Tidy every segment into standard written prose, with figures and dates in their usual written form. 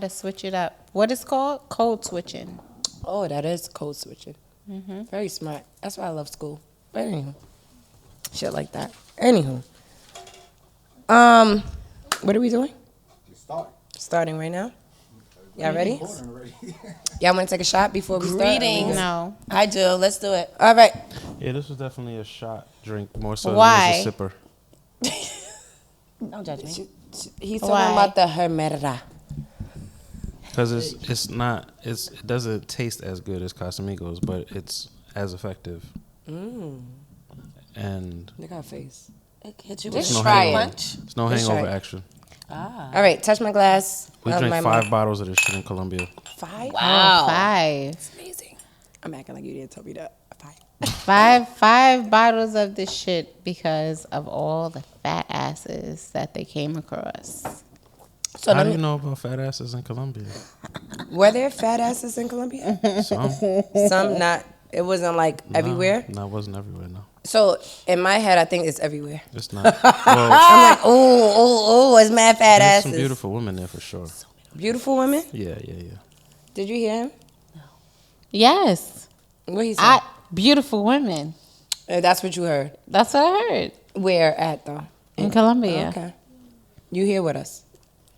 to switch it up. What is called? Code switching. Oh, that is code switching. Mm-hmm. Very smart. That's why I love school. But anywho, shit like that. Anywho, what are we doing? Starting right now. Y'all ready? Y'all want to take a shot before we start? Greetings. No. I do. Let's do it. All right. Yeah, this was definitely a shot drink more so Why? than it was a sipper. Don't judge me. He's talking Why? about the Hermera. Because it doesn't taste as good as Casamigos, but it's as effective. And Look at her face. Hit you Just with a try it. punch. it's no Let's hangover try it. action. All right, touch my glass. We of drank my 5 milk. bottles of this shit in Colombia. 5? Wow. Oh, 5. Amazing. I'm acting like you didn't tell me that. 5 bottles of this shit because of all the fat asses that they came across. So How do you know about fat asses in Colombia? were there fat asses in Colombia? Some. Some not. It wasn't like everywhere. No, it wasn't everywhere, no. So in my head, I think it's everywhere. It's not. Well, I'm like, oh, it's mad fat there's asses. some beautiful women there for sure. Beautiful women? Yeah. Did you hear him? Yes. What he said? Beautiful women. That's what you heard. That's what I heard. Where at though? In Colombia. Okay. You here with us?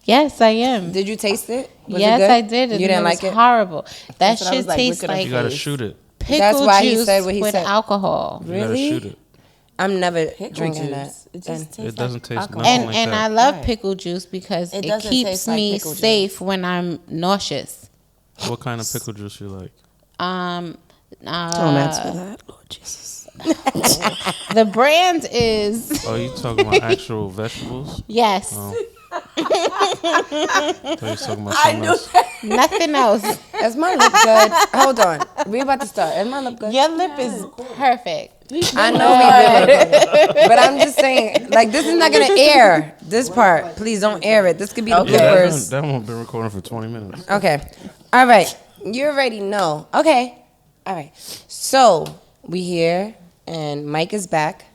Yes, I am. Did you taste it? Was yes, it good? I did. You and didn't it like was it? horrible. That That's what I shit was like, tastes look at like You gotta shoot it. pickle That's why he juice said what he with said. alcohol. You gotta Really? shoot it. I'm never Pickle drinking juice. that. It Then. just tastes It doesn't like taste alcohol. nothing And like and that. I love Right. pickle juice because It it doesn't keeps taste like me pickle juice. safe when I'm nauseous. What kind of pickle juice you like? Don't answer that, Lord Jesus. The brand is Oh, you talking about actual vegetables? yes, Oh. I thought you was talking about something else. nothing else. Is my lip good? Hold on. We about to start. Is my lip good? Your lip is perfect. I know we live, but I'm just saying, like, this is not gonna air this part. Please don't air it. This could be the Yeah, bloopers. that one been recording for 20 minutes. Okay. All right. You already know. Okay. All right. So we here, and Mike is back.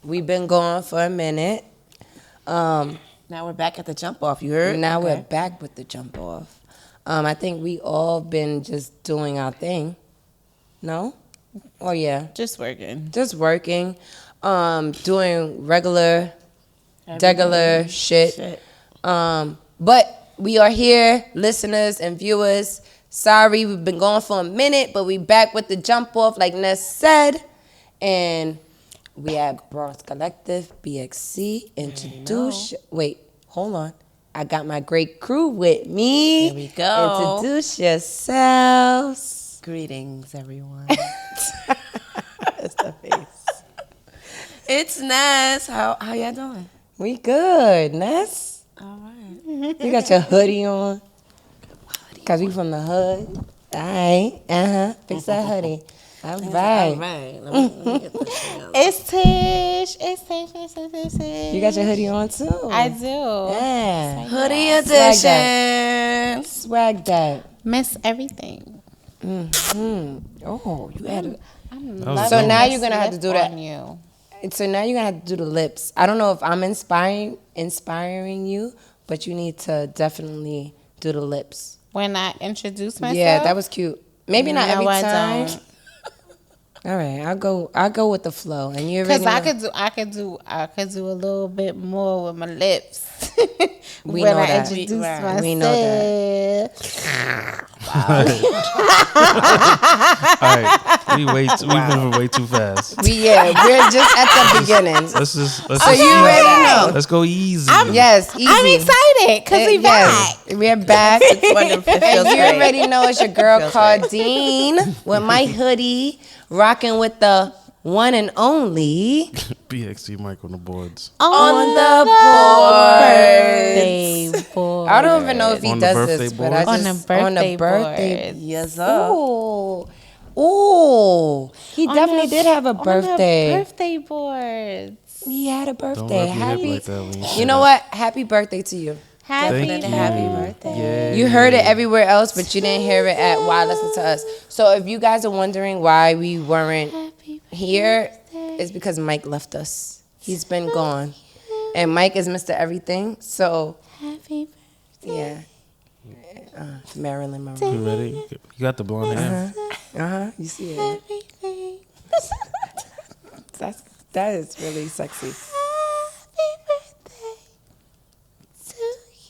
We've been going for a minute. Now we're back at the jump off. You heard? Now Okay. we're back with the jump off. I think we all been just doing our thing. No? Oh yeah. Just working. Just working. Doing regular shit. But we are here, listeners and viewers. Sorry, we've been going for a minute, but we back with the jump off, like Ness said. And we at Bronx Collective, BXC. Introduce. Wait, hold on. I got my great crew with me. Here we go. Introduce yourselves. Greetings, everyone. That's the face. It's Ness. How y'all doing? We good, Ness. All right. You got your hoodie on? Because we from the hood. All right. Fix that hoodie. All All right. right. Let me get this together. It's Tish. It's Tish. It's Tish. You got your hoodie on too? I do. Yeah. Hoodie Swag edition. Swag that. Miss everything. Oh, you had it. I'm was loving So now this you're gonna have to lip do that. on you. So now you're going to have to do the lips. I don't know if I'm inspiring you, but you need to definitely do the lips. When I introduce myself. Yeah, that was cute. Maybe not No, every I time. don't. All right, I'll go with the flow. And you already Because know. I could do a little bit more with my lips. We when know I that. introduce Right. myself. We know that. All right, we moving way too fast. We're just at the beginning. Let's So just you already know. Let's go easy. Yes, easy. I'm excited because we back. Yes, we're back. It feels And you great. already know it's your girl Feels great. Cardine with my hoodie, rocking with the one and only BXT Mike on the boards. on the Birthday board. I don't even know if he On the does birthday this, but I board? just On the birthday board. Yes, sir. Ooh, he definitely did have a On the birthday. birthday boards. He had a Don't birthday. rub your hip Happy. like that when you say You know that. what? Happy birthday to you. Happy Thank you. happy birthday. Yeah. You heard it everywhere else, but you didn't hear it at Why Listen to Us. So if you guys are wondering why we weren't Happy here, it's because Mike left us. He's been gone. And Mike is Mr. Everything. So, happy birthday. yeah. Marilyn Monroe. You ready? You got the blonde hair. You see it. Everything. That is really sexy. Happy birthday to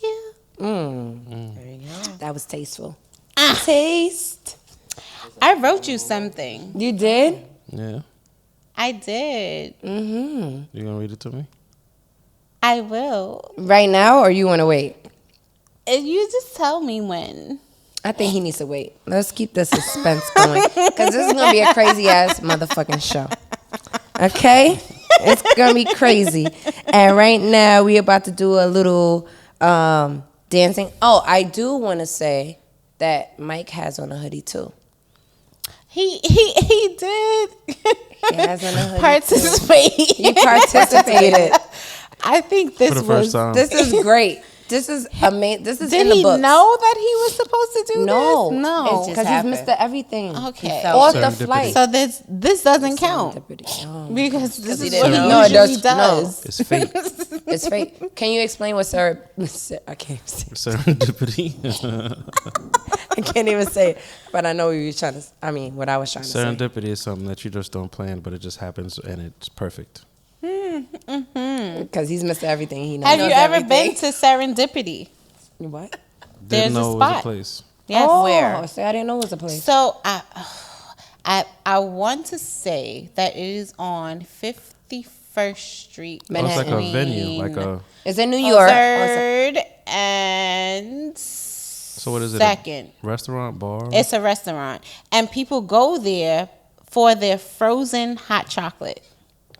you. There you go. That was tasteful. Taste. I wrote you something. You did? Yeah. I did. Mm-hmm. You gonna read it to me? I will. Right now, or you want to wait? If you just tell me when. I think he needs to wait. Let's keep the suspense going. Because this is going to be a crazy ass motherfucking show. Okay? It's going to be crazy. And right now, we about to do a little dancing. Oh, I do want to say that Mike has on a hoodie too. He did. He has on a hoodie Participate. He participated. I think this For the first was. time. This is great. This is amazing. This is Did in the he books. know that he was supposed to do No. this? No. It just Because he's happened. Mr. Everything. Okay. Off the Serendipity. flight. So this doesn't count Serendipity. because this he is didn't what he know. No, it usually does. does. It's fate. It's fake. Can you explain what I can't say. Serendipity. I can't even say it, but I know what you're trying to. I mean, what I was trying to say. Serendipity is something that you just don't plan, but it just happens and it's perfect. Because he's Mr. Everything. He knows. Have you ever everything. been to Serendipity? What? There's Didn't a know it was a spot. place. Yes. Oh, Where? See, I didn't know it was a place. So I want to say that it is on 51st Street. Oh, it's like a between venue, like a. It's in New York. Third and So what is it? second. A restaurant, bar. It's a restaurant, and people go there for their frozen hot chocolate.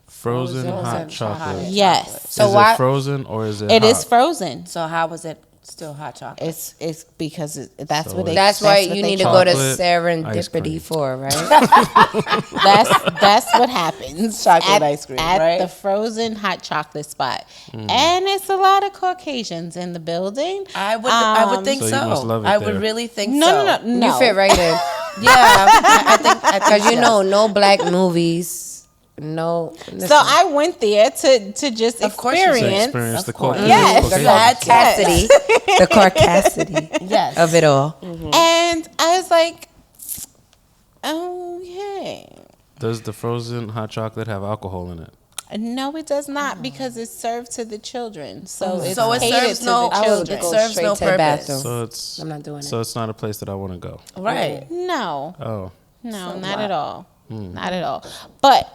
frozen hot chocolate. Yes, So is why? it frozen or is it? it is hot? frozen. So how was it still hot chocolate? It's because that's So what they. That's why what you they need to call go it. to Chocolate ice cream. Serendipity for, right? That's what happens. Chocolate at, ice cream, at right? the frozen hot chocolate spot, and it's a lot of Caucasians in the building. I would think So so. you must love it I there. would really think No, so. no. You fit right in. Yeah, I think Because you yes. know, no black movies. No. So I went there to just Of course you To did. experience. experience the course. culture. Yes. the Caucasian. carcassity. The carcassity Yes. of it all. And I was like, okay. Does the frozen hot chocolate have alcohol in it? No, it does not because it's served to the children. So it's So it catered serves to no- the I would children. It serves straight no to the purpose. bathroom. So it's. I'm not doing it. So it's not a place that I want to go. Right. No, Oh. no, So not why? at all. Not at all. But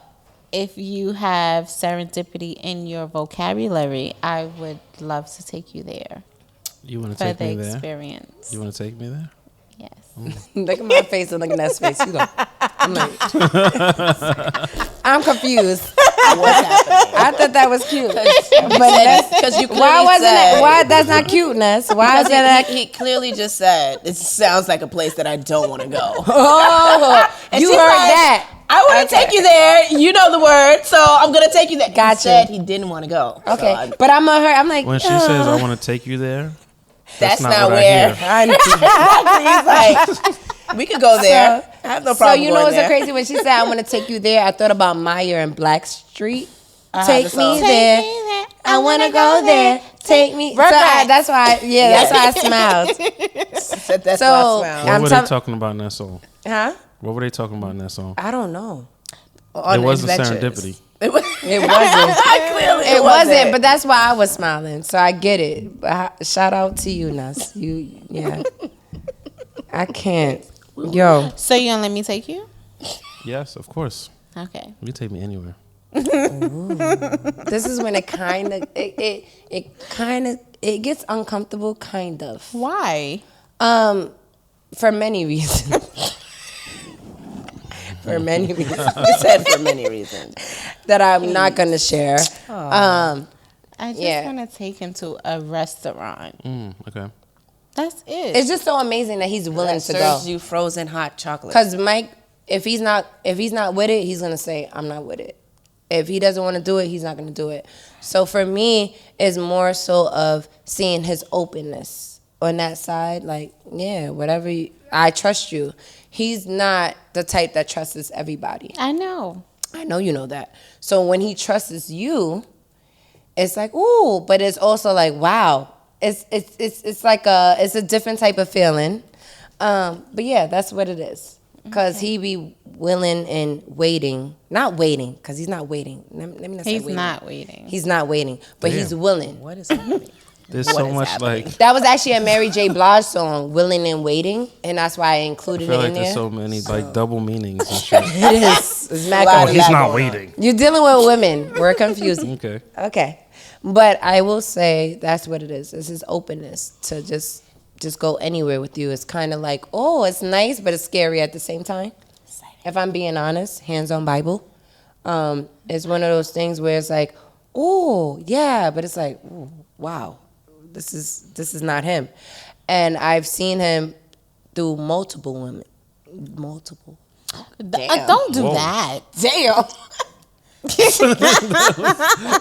if you have serendipity in your vocabulary, I would love to take you there You want to for take the me there? experience. You want to take me there? Yes. Look at my face and look at Ness' face. You go. I'm like, I'm confused. What's happening? I thought that was cute. But Ness, Because you clearly why wasn't said, it? Why that's not cute, Ness? Why is Because that? he clearly just said it sounds like a place that I don't want to go. Oh, And you she's heard like, that? I want to take you there. You know the word, so I'm gonna take you there. Gotcha. He said he didn't want to go. So Okay, but I'm on her. I'm like, When she says I want to take you there, that's not not what I where. hear. He's like, we could go there. I have no So problem. you know going what's so there. crazy when she said I want to take you there? I thought about Meyer and Black Street. The Take song. me there. I want to go there. Take me. So that's why. Yeah, that's why I smiled. Said that's So- why I smiled. what I'm were tell- they talking about in that song? Huh? What were they talking about in that song? I don't know. On It wasn't adventures. serendipity. It was. It wasn't. Clearly, It wasn't, but that's why I was smiling. So I get it. But shout out to you, Nas. Yeah. I can't. Yo. So you gonna let me take you? Yes, of course. Okay. You can take me anywhere. This is when it kind of it gets uncomfortable, kind of. Why? For many reasons. For many reasons. I said for many reasons. That I'm not gonna share. I just Yeah. want to take him to a restaurant. Okay. That's it. It's just so amazing that he's willing That to go. serves you frozen hot chocolate. Because Mike, if he's not with it, he's gonna say I'm not with it. If he doesn't want to do it, he's not gonna do it. So for me, it's more so of seeing his openness on that side. Like, yeah, whatever. I trust you. He's not the type that trusts everybody. I know. I know you know that. So when he trusts you, it's like, ooh, but it's also like, wow. it's a different type of feeling. But yeah, that's what it is. Cause he be willing and waiting, not waiting, cause he's not waiting. Let me not say He's waiting. not waiting. He's not waiting, but he's willing. What is happening? There's What so is much happening? like. That was actually a Mary J. Blige song, "Willing and Waiting," and that's why I I included feel it like in there. there's so many like double meanings and shit. It is. It's mad lot of confusing. that going on. waiting. You're dealing with women. We're confusing. Okay. Okay, but I will say that's what it is. It's his openness to just go anywhere with you. It's kind of like, oh, it's nice, but it's scary at the same time. If I'm being honest, hands on Bible, it's one of those things where it's like, oh yeah, but it's like, ooh, wow, this is not him. And I've seen him through multiple women, multiple. Don't do Whoa. that. Damn.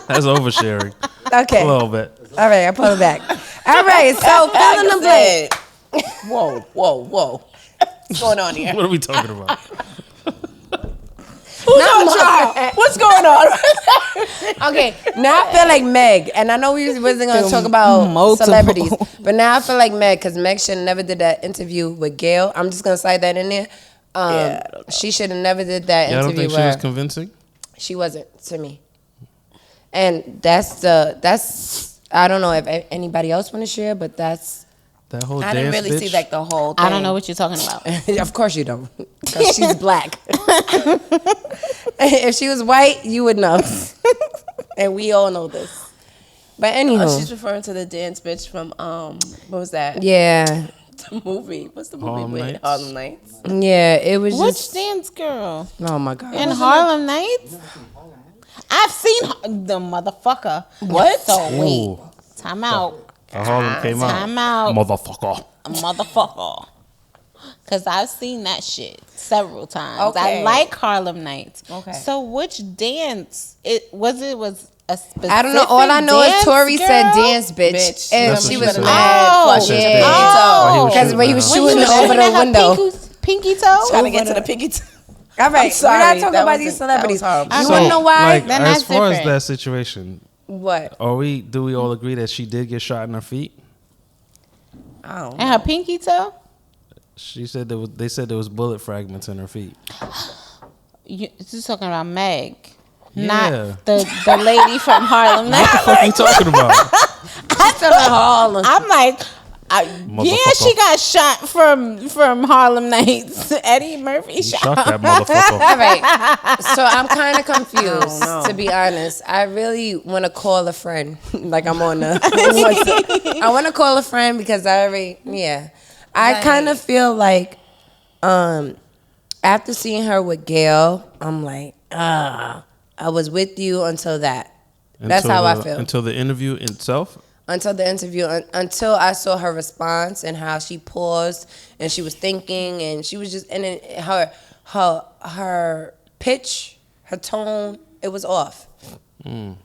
That's oversharing. Okay, A little bit. all right, I pull it back. All right, so fill in the blank. Whoa. What's going on here? What are we talking about? Who's on trial? What's going on? Okay, now I feel like Meg, and I know we wasn't gonna talk about Multiple. celebrities, but now I feel like Meg, because Meg should have never did that interview with Gail. I'm just gonna slide that in there. I don't know. She should have never did that Yeah, I don't interview think she was where convincing. she wasn't to me. And that's I don't know if anybody else want to share, but that's That whole I dance didn't really see bitch. like the whole thing. I don't know what you're talking about. of course you don't, because she's black. If she was white, you would know, and we all know this. But anywho, She's referring to the dance bitch from what was that? yeah, The movie. What's the movie Harlem with Nights? Harlem Nights? yeah, it was Which just. dance girl? Oh my god. In Harlem Nights? I've seen the motherfucker. What? So wait. Ooh. Time out. Harlem came out. Time out. Motherfucker. A motherfucker. Cause I've seen that shit several times. Okay. I like Harlem Nights. Okay. So which dance was a specific I don't know. All I know is dance Tori girl? said dance, bitch. Bitch. And That's she what was she said. mad. Oh, Flush her yeah. Oh. Because when he was When shooting you over shooting the at her window. pinky toe? Trying to get to the pinky. All right, sorry, we're not talking that about was these a- celebrities. that was horrible. You So, want to know why? Like, Then as that's far as different. that situation, What? do we all agree that she did get shot in her feet? I don't And know. her pinky toe? She said they said there was bullet fragments in her feet. You're talking about Meg. Yeah. Not the lady from Harlem What the Nights. fuck are you talking about? I'm like, yeah, she got shot from Harlem Nights. Eddie Murphy You shot. shot that motherfucker. All right. So I'm kind of confused, know. to be honest. I really want to call a friend. Like I'm on the. I want to call a friend because I kind of feel like, after seeing her with Gail, I'm like, I was with you until that. That's how I feel. Until the interview itself. Until the interview, until I saw her response and how she paused and she was thinking and she was just, and then her pitch, her tone, it was off.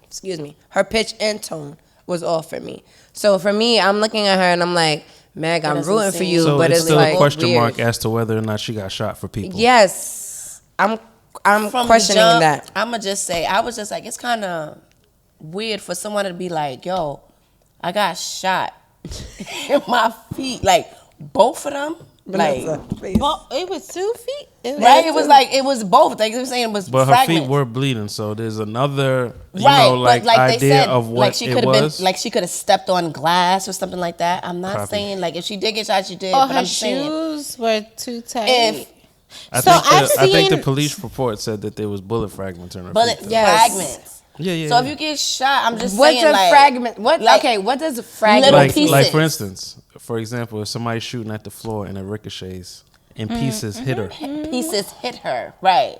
Excuse me. Her pitch and tone was off for me. So for me, I'm looking at her and I'm like, Meg, I'm doesn't rooting for seem- you, So but it's it's still like a question weird. mark as to whether or not she got shot for people. Yes, I'm From questioning the jump, that. I'ma just say, I was just like, it's kind of weird for someone to be like, yo, I got shot in my feet, like both of them, like Well, it was 2 feet. right. It was both. Like I'm saying, it was But her fragments. feet were bleeding, so there's another, Right, like but like they idea said, of what like she it could have was. been, like she could have stepped on glass or something like that. I'm not Probably. saying like if she did get shot, she did. Oh, but her I'm saying shoes were too tight. if I So think I've the seen- police report said that there was bullet fragments in her bullet feet. Yes. fragments. Yeah. So if you get shot, I'm just What's saying a like fragment? What? like, Okay, what does a fragment? little like, pieces. like for instance, for example, if somebody's shooting at the floor and it ricochets and pieces hit her. pieces hit her, right?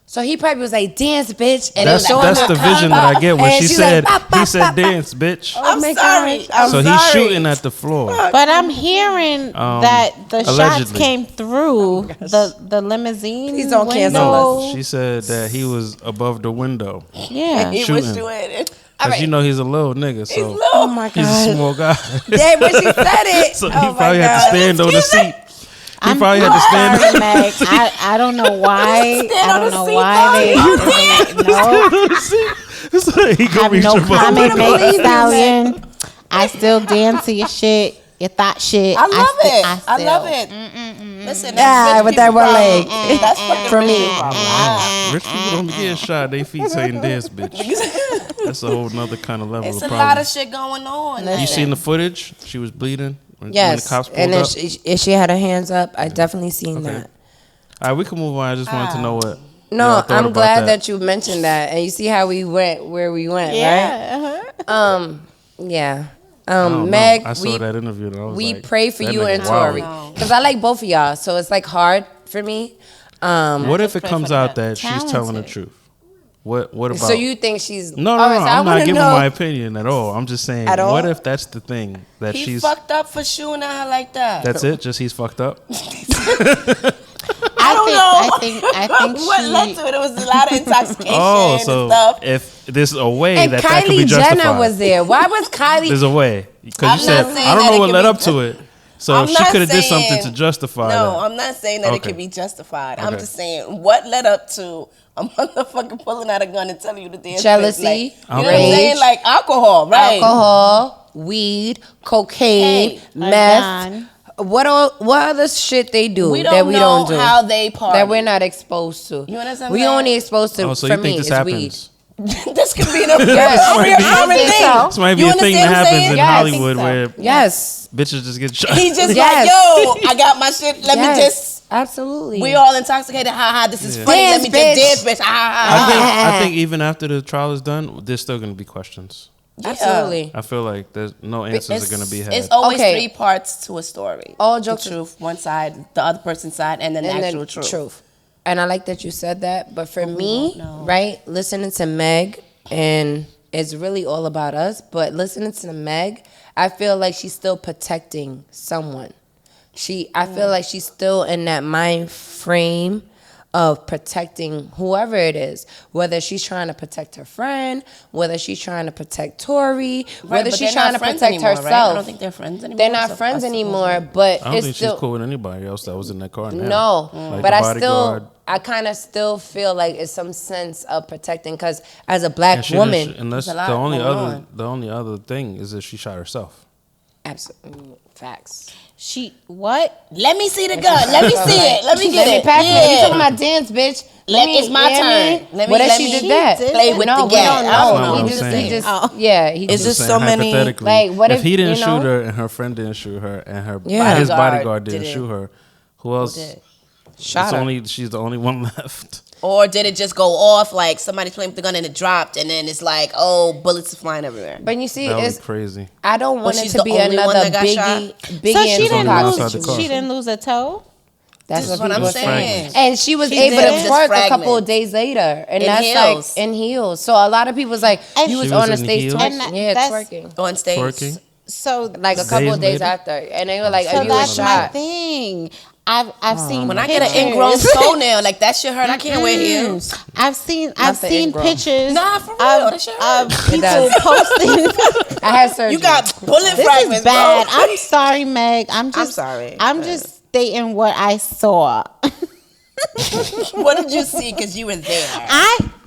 So he probably was like, "Dance, bitch," and That's it was that's the vision that I get when And she she's said like, "Bop, he bop, said bop, bop." dance, bitch. I'm my sorry. gosh. I'm So sorry. he's shooting at the floor. But I'm hearing that the shots allegedly. came through the limousine. Please don't cancel window. us. She said that he was above the window. Yeah. He shooting. was doing it. Because you know he's a little nigga, so Oh my he's a god! small guy. Yeah, when she said it, So he oh my probably had to God. stand on the seat. He I'm probably had to stand sorry, Meg. I don't know why. I on don't the know seat, why they. No, on the seat. So he I gonna have reach no above comment, the Meg glass. Stallion. I still dance to your shit, your thought shit. I love it. I still- love it. Listen, that's Yeah, rich with that people one leg. problem. That's fucking For rich me. people problem. Rich people don't be getting shot. They feet saying dance, bitch. That's a whole nother kind of level It's of a lot problem. of shit going on. Listen. You seen the footage? She was bleeding when the Yes, cops pulled and then up. she had her hands up. I definitely seen Okay. that. All right, we can move on. I just wanted to know what. No, y'all thought I'm about glad that you mentioned that, and you see how we went where we went, right? Yeah. Yeah. I don't know. Meg, I saw that interview. And I was we like, pray for that you nigga and wild. Tori because I like both of y'all, so it's like hard for me. What if it pray comes for out the that she's telling the talented. truth? What about? So you think she's No, All right, so I I'm not wanna giving know- my opinion at all. I'm just saying, At all? what if that's the thing that He she's? fucked up for shooting at her like that. That's it. Just he's fucked up. I don't know. I think what led to it. It was a lot of intoxication Oh, and so stuff. if there's a way And that could be Kylie justified, Jenner was there. Why was Kylie? there's a way because I'm you said not saying I don't that know it what could led be up to it. So I'm she not could have did something saying- to justify No, that. I'm not saying that it Okay. could be justified. I'm Okay. just saying what led up to a motherfucker pulling out a gun and telling you to dance. Jealousy, Like, you know what I'm rage, saying? Like alcohol, right? alcohol, weed, cocaine, Hey, meth. gun. What other shit they do We that don't we know don't do how they party. that we're not exposed to? You understand We what I'm only saying? exposed to. Oh, so for you think me, this is happens? weed. This could be the Yes. common thing. So. This might be You a thing understand that what I'm happens saying? in Yes. Hollywood I think so. where Yes, bitches just get shot. He just Yes. like, yo, I got my shit. Let yes, me just. absolutely. We all intoxicated. Ha ha. This is Yeah. funny. Dance, Let me just bitch. dance, bitch. Ha ha I think even after the trial is done, there's still going to be questions. ha. absolutely. I feel like there's no answers are going to be had. It's always Okay. 3 parts to a story. All the jokes- truth, one side, the other person's side, and then the And actual then truth. And I like that you said that. But for me, won't know. right, listening to Meg, and it's really all about us, but listening to Meg, I feel like she's still protecting someone. I feel like she's still in that mind frame of protecting whoever it is, whether she's trying to protect her friend, whether she's trying to protect Tori, whether but she's they're trying not to friends protect anymore, right? herself. I don't think they're friends anymore. They're not So friends I suppose- anymore, but I don't it's think still she's cool with anybody else that was in that car now. no, Like but the I still, bodyguard. I kind of still feel like it's some sense of protecting because as a black And she didn't woman, unless There's a lot the only going other on. the only other thing is that she shot herself. absolutely facts. She what? Let me see the gun. Let me see it. Let me get Let me it. pass it. You Yeah. talking about dance, bitch? It's my you know what I turn. mean? Let me- What if let she me- did that? She Play with no, the we gas. don't That's know. what I'm He just, saying. Oh. yeah, he It's just just so many- hypothetically, Like, what if, he didn't you know? shoot her and her friend didn't shoot her and her Yeah. his Bodyguard bodyguard didn't did it. shoot her? Who else? did? shot her. She's the only one left. Or did it just go off like somebody's playing with the gun and it dropped and then it's like, oh, bullets are flying everywhere? But you see, That it's was crazy. I don't want it she's to the be only one another that got Biggie. shot? Biggie So and she didn't Tupac outside the lose. car. She didn't lose a toe. That's This is what what I'm people saying. saying. And she was She able did to just twerk a couple fragments. of days later, and In that's heels. like in heels. So a lot of people was like, And you was She was on the in stage heels? And twerking, yeah, that's- twerking. On stage. Twerking. So Like a couple of days later? after, and they were like, so "Are you a that's my shot?" thing. I've seen When I pictures. get an ingrown toenail, like that shit hurt. I can't wear heels. I've seen the pictures Nah, for real, that shit of hurt. people does. posting. I had surgery. You got bullet This fragments, is bad. bro. I'm sorry, Meg. I'm sorry. I'm just stating what I saw. What did you see? Because you were there.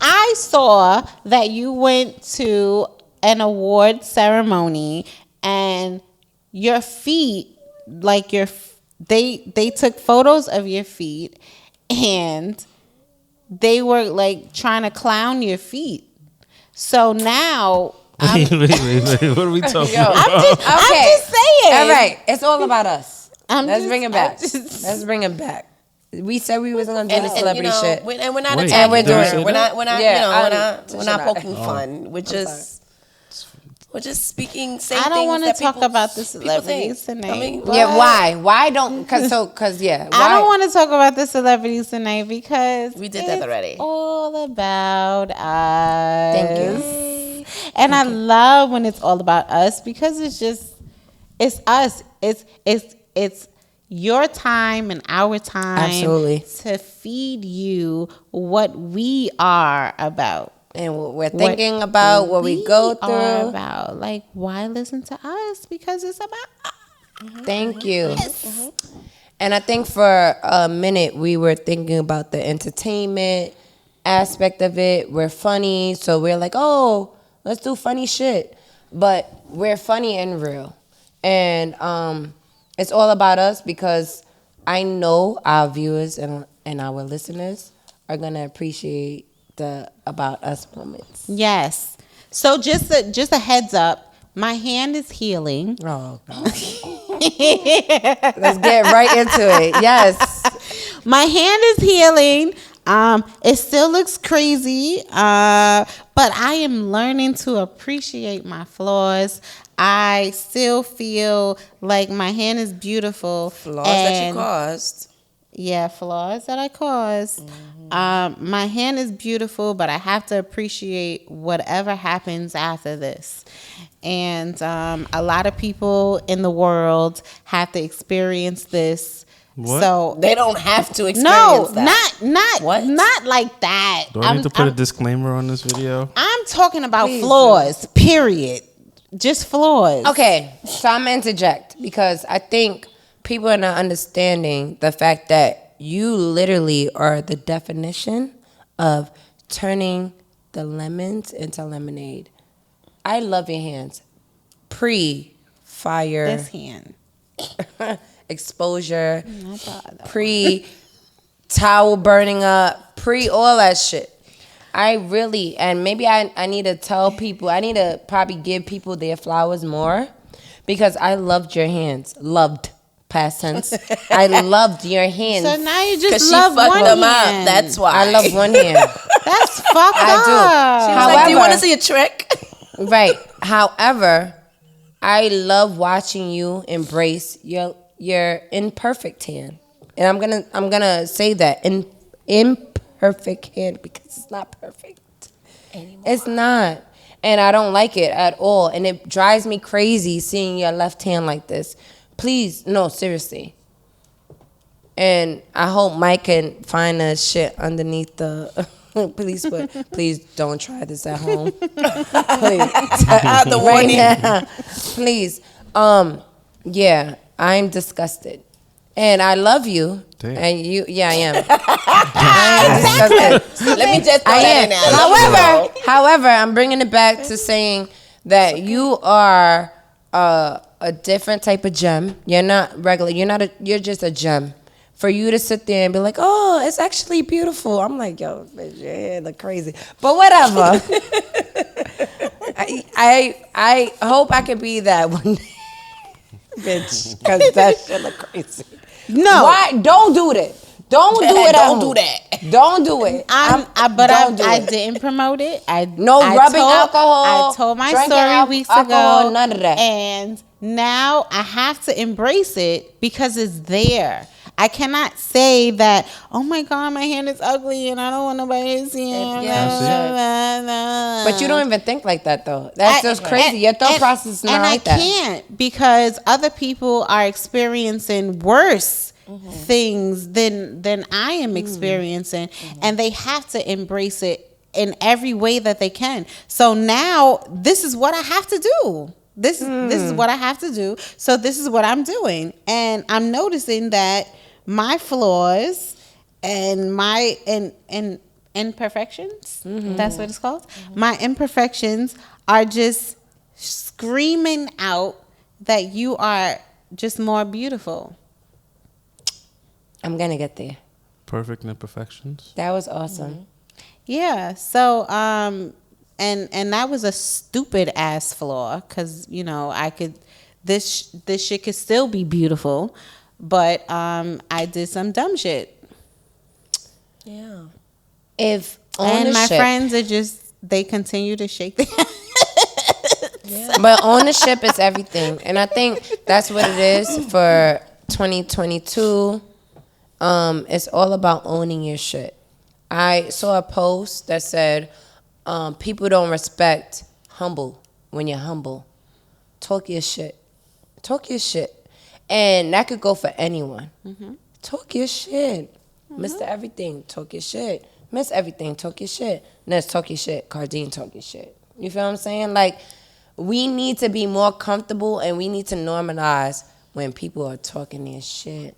I saw that you went to an award ceremony and your feet, like they took photos of your feet and they were like trying to clown your feet. So now Wait, what are we talking about? I'm just saying. All right, it's all about us. I'm Let's just- bring it back. I'm just- Let's bring it back. We said we wasn't gonna do the And, celebrity you know, shit. and we're not Wait, attacking we're doing her. it. We're not. Yeah, You know, I'm- we're not Tish and I. poking fun. We're just speaking. Saying I don't want to talk about the celebrities tonight. Yeah, why? Why don't? Cause yeah. Why? I don't want to talk about the celebrities tonight because We did that it's already. all about us. Thank you. And I love when it's all about us because it's us. It's your time and our time Absolutely. to feed you what we are about. And what we're thinking about, what we go are through. about. Like, why listen to us? Because it's about us. Thank you. And I think for a minute we were thinking about the entertainment aspect of it. We're funny, so we're like, oh, let's do funny shit. But we're funny and real. And it's all about us because I know our viewers and our listeners are going to appreciate the about us moments. Yes. So just a heads up, my hand is healing. Oh, God. Let's get right into it. Yes. My hand is healing. It still looks crazy, but I am learning to appreciate my flaws. I still feel like my hand is beautiful. Flaws that you caused. Yeah, flaws that I caused. My hand is beautiful, but I have to appreciate whatever happens after this. And a lot of people in the world have to experience this. What? So They don't have to experience that. not What? not like that. Do I need to put a disclaimer on this video? I'm talking about Please flaws. Period. Just flaws. Okay, so I'm going to interject because I think people are not understanding the fact that you literally are the definition of turning the lemons into lemonade. I love your hands. Pre-fire. This hand. Exposure, pre-towel burning up, pre-all that shit. I really, and maybe I need to tell people, I need to probably give people their flowers more because I loved your hands. Loved, past tense. I loved your hands. So now you Because just she love fucked one them hand. up. That's why. I love one hand. That's fucked I do. up. She was like, do you However- want to see a trick? Right. However, I love watching you embrace your imperfect hand. And I'm gonna say that imperfect hand because it's not perfect anymore. It's not. And I don't like it at all. And it drives me crazy seeing your left hand like this. Please, no, seriously. And I hope Mike can find a shit underneath the please don't try this at home. Please. The Right warning. now. Please. Yeah, I'm disgusted. And I love you. Damn. And you, yeah, I am. I am disgusted. Let me just throw I that am. in there. I love you, However, I'm bringing it back to saying that you are a different type of gem. You're not regular. You're just a gem. For you to sit there and be like, oh, it's actually beautiful. I'm like, yo, bitch, your hair look crazy. But whatever. I hope I can be that one day. Bitch, because that shit look crazy. No. Why? Don't do that. Don't do it. Don't do that. Don't do it. I didn't promote it. I rubbing alcohol, I told my drinking story weeks alcohol, ago. none of that. And now I have to embrace it because it's there. I cannot say that, oh my God, my hand is ugly and I don't want nobody to see it. But you don't even think like that, though. That's just crazy. Your thought process is not like that. And I can't because other people are experiencing worse things than I am experiencing. And they have to embrace it in every way that they can. So now this is what I have to do. This is what I have to do. So this is what I'm doing. And I'm noticing that my flaws and my imperfections, that's what it's called. My imperfections are just screaming out that you are just more beautiful. I'm going to get there. Perfect imperfections. That was awesome. Yeah. So and that was a stupid ass flaw because I could this shit could still be beautiful, but I did some dumb shit. Yeah. If And my ownership, friends are just they continue to shake their but ownership is everything. And I think that's what it is for 2022. It's all about owning your shit. I saw a post that said, people don't respect humble when you're humble. Talk your shit. Talk your shit. And that could go for anyone. Talk your shit. Mr. Everything, talk your shit. Miss Everything, talk your shit. Ness, talk your shit. Cardine, talk your shit. You feel what I'm saying? Like, we need to be more comfortable and we need to normalize when people are talking their shit.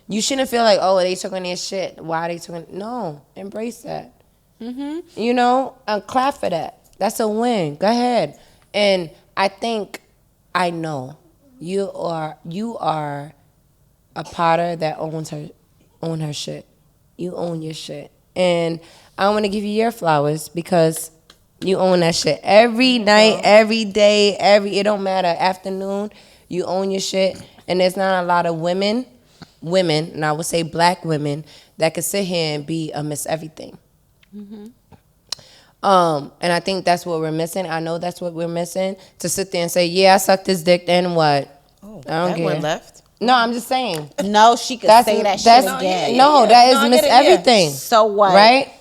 You shouldn't feel like, oh, they talking their shit. Why are they talking? No, embrace that. And clap for that. That's a win. Go ahead. And I think I know you are a potter that own her shit. You own your shit, and I want to give you your flowers because you own that shit every night, every day, it don't matter, afternoon. You own your shit, and there's not a lot of women, and I would say black women that could sit here and be a Miss Everything. And I think that's what we're missing. I know that's what we're missing, to sit there and say, yeah, I sucked his dick, then what? Oh, I don't that care. one left. No, I'm just saying. No, she could say that shit that's again. no, that is No, I Miss get it, yeah. Everything. So what? Right?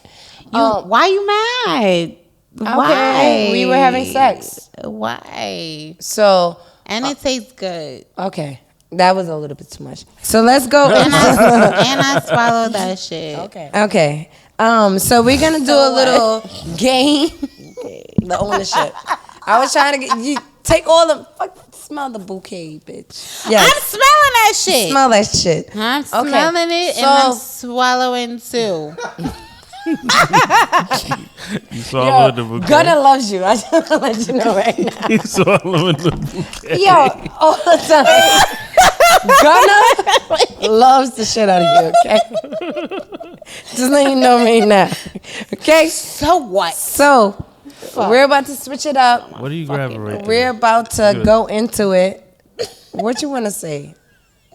Why you mad? Okay, Why? we were having sex. Why? So, And it tastes good. okay, that was a little bit too much. So let's go. And I swallowed that shit. Okay. Okay. So we're gonna do a little game. The ownership. I was trying to get you take all the smell the bouquet, bitch. I'm Yes. smelling that shit. Smell that shit. I'm Okay, smelling it and so- I'm swallowing too. You swallowed the bouquet. Gunna loves you. I just want to let you know right now. You swallowed the bouquet. Yo, all the time. Gunna loves the shit out of you, okay? Just let you know right now. Okay? So what? So, we're about to switch it up. What are you grabbing right there? We're about to Good. go into it. What you want to say,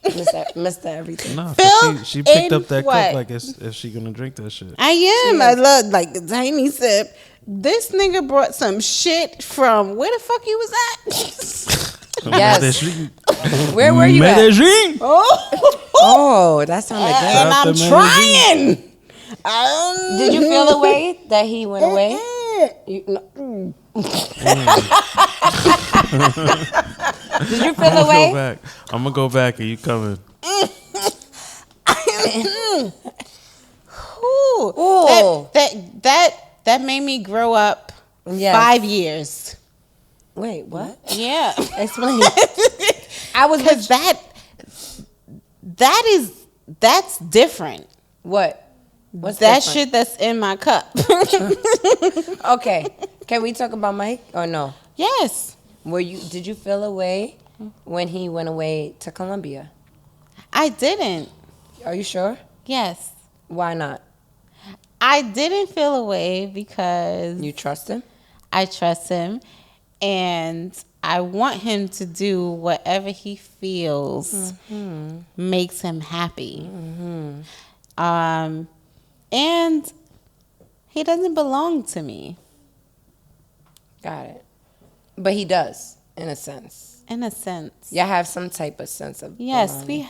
Mr. Everything? No, Phil, 'cause she picked in up that what? cup like is she gonna drink that shit? I am. I love like a tiny sip. This nigga brought some shit from where the fuck he was at? Yes. Medellin. Where were you at? Medellin. Oh, that sounded good. And Shout I'm to trying. Did you feel the way that he went away? You, no. Did you feel the way? I'm gonna go back and you coming. Ooh, Ooh. That made me grow up Yes. 5 years. Wait, what? Yeah. Explain. I was Because that's different. what? What's that different? shit that's in my cup. Okay. Can we talk about Mike or no? Yes. Did you feel away when he went away to Colombia? I didn't. Are you sure? Yes. Why not? I didn't feel away because You trust him? I trust him and I want him to do whatever he feels makes him happy. And he doesn't belong to me Got it. But he does, in a sense. in a sense. Y'all have some type of sense of Yes, belonging.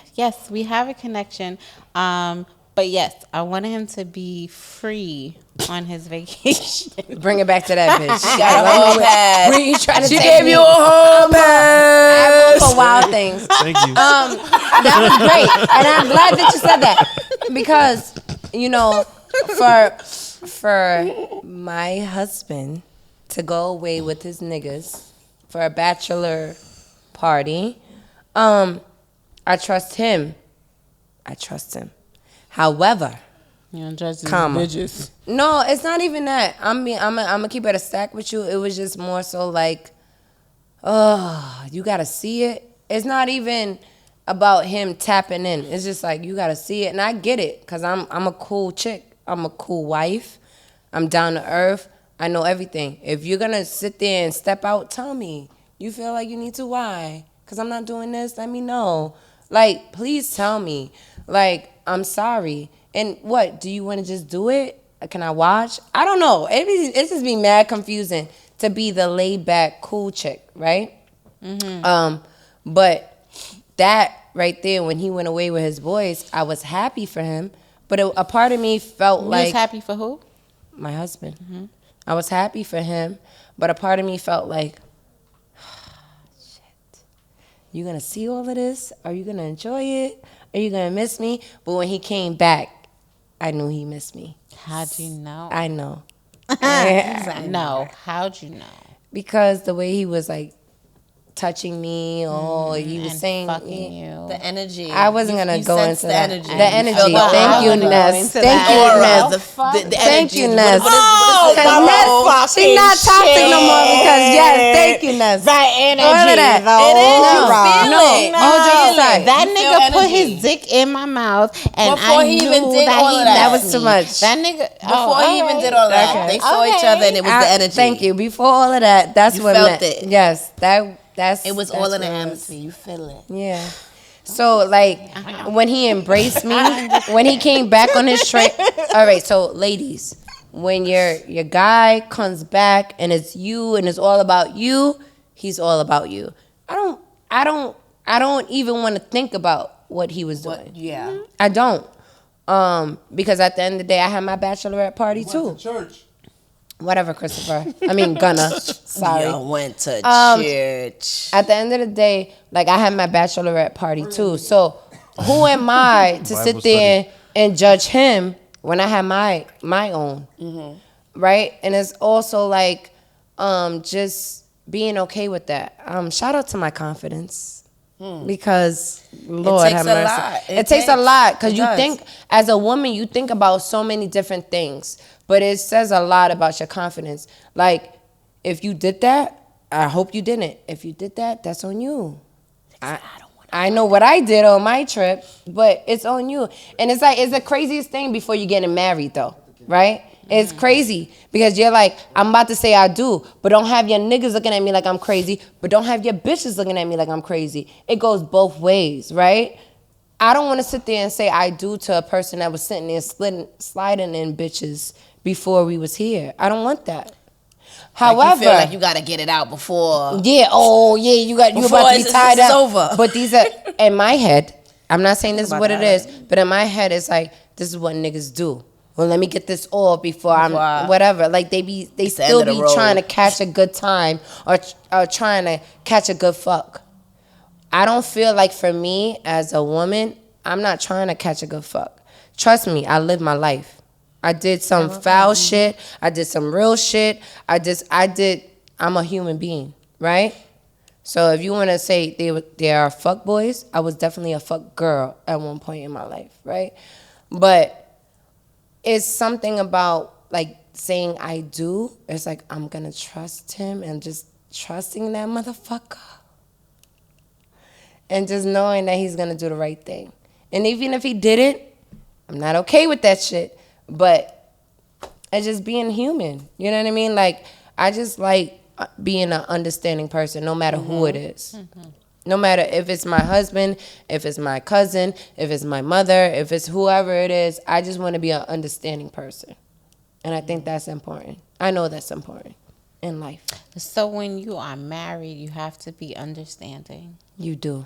we have a connection. But yes, I wanted him to be free on his vacation. Bring it back to that bitch. Got a home pass. Where you trying to She take gave me? you a home I pass. roll for wild things. Thank you. That was great, and I'm glad that you said that because you know, for my husband to go away with his niggas for a bachelor party, I trust him. However, You know, just Comma. bitches. no, it's not even that. I'm gonna keep it a stack with you. It was just more so like, oh, you gotta see it. It's not even about him tapping in. It's just like you gotta see it, and I get it because I'm a cool chick. I'm a cool wife. I'm down to earth. I know everything. If you're gonna sit there and step out, tell me. You feel like you need to. Why? Because I'm not doing this. Let me know. Like, please tell me. Like, I'm sorry. And what? Do you want to just do it? Can I watch? I don't know. It just be mad confusing to be the laid back cool chick, right? But that right there, when he went away with his boys, I was happy for him. But a part of me felt You like was happy for who? my husband. I was happy for him, but a part of me felt like, shit. You gonna see all of this? Are you gonna enjoy it? Are you gonna miss me? But when he came back, I knew he missed me. How'd you know? I know. No. How'd you know? Because the way he was like touching me or he was and saying fucking you. The energy. I wasn't gonna go sense into the that. energy. The energy. feel the Thank you, aura. Ness. Go into Thank that. you, Aura, Ness. the Thank energy. you, What Ness. is it Cause called? Ness, she's not toxic no more because yes, thank you, Ness. That energy, All of that. though. It is. You Raw. feel No, it. no, all jokes aside. That You feel nigga put energy. his dick in my mouth, and Before I he knew even did that all he of that. That was loved too me. much. That nigga. Before he even did all that, Okay. they saw each other and it was the energy. Thank you. Before all of that, that's You what felt meant. it. Yes, that's. It was that's all in the what it was. atmosphere. You feel it. Yeah. So like when he embraced me, when he came back on his train. All right, so ladies, when your guy comes back and it's you and it's all about you, he's all about you. I don't even want to think about what he was doing. Yeah. I don't. Because at the end of the day, I had my bachelorette party too. Church. Whatever, Christopher. I mean, Gunna. Sorry. Yo, went to church. At the end of the day, like I had my bachelorette party too. So who am I to sit Bible there and judge him when I had my own, right? And it's also like just being okay with that. Shout out to my confidence. Because Lord takes have a mercy. lot. It takes a lot because It you does. think as a woman you think about so many different things, but it says a lot about your confidence. Like if you did that, I hope you didn't. If you did that, that's on you. I know what I did on my trip, but it's on you. And it's like it's the craziest thing before you getting married though, right? It's crazy because you're like, I'm about to say I do, but don't have your niggas looking at me like I'm crazy, but don't have your bitches looking at me like I'm crazy. It goes both ways, right? I don't want to sit there and say I do to a person that was sitting there sliding in bitches before we was here. I don't want that. However, you feel like you gotta get it out before. yeah, oh yeah, you about to be Before tied it's up. over. But these are in my head. I'm not saying this is About what it that. is, but in my head it's like this is what niggas do. Well, let me get this off before I'm I- whatever. Like they the still end of be the road. trying to catch a good time or trying to catch a good fuck. I don't feel like for me as a woman, I'm not trying to catch a good fuck. Trust me, I live my life. I did some foul shit. I did some real shit. I'm a human being, right? So if you want to say they are fuck boys, I was definitely a fuck girl at one point in my life, right? But it's something about like saying I do. It's like I'm gonna trust him and just trusting that motherfucker. And just knowing that he's gonna do the right thing. And even if he didn't, I'm not okay with that shit. But it's just being human. You know what I mean? Like, I just like being an understanding person, no matter who it is. No matter if it's my husband, if it's my cousin, if it's my mother, if it's whoever it is, I just want to be an understanding person. And I think that's important. I know that's important in life. So when you are married, you have to be understanding. You do.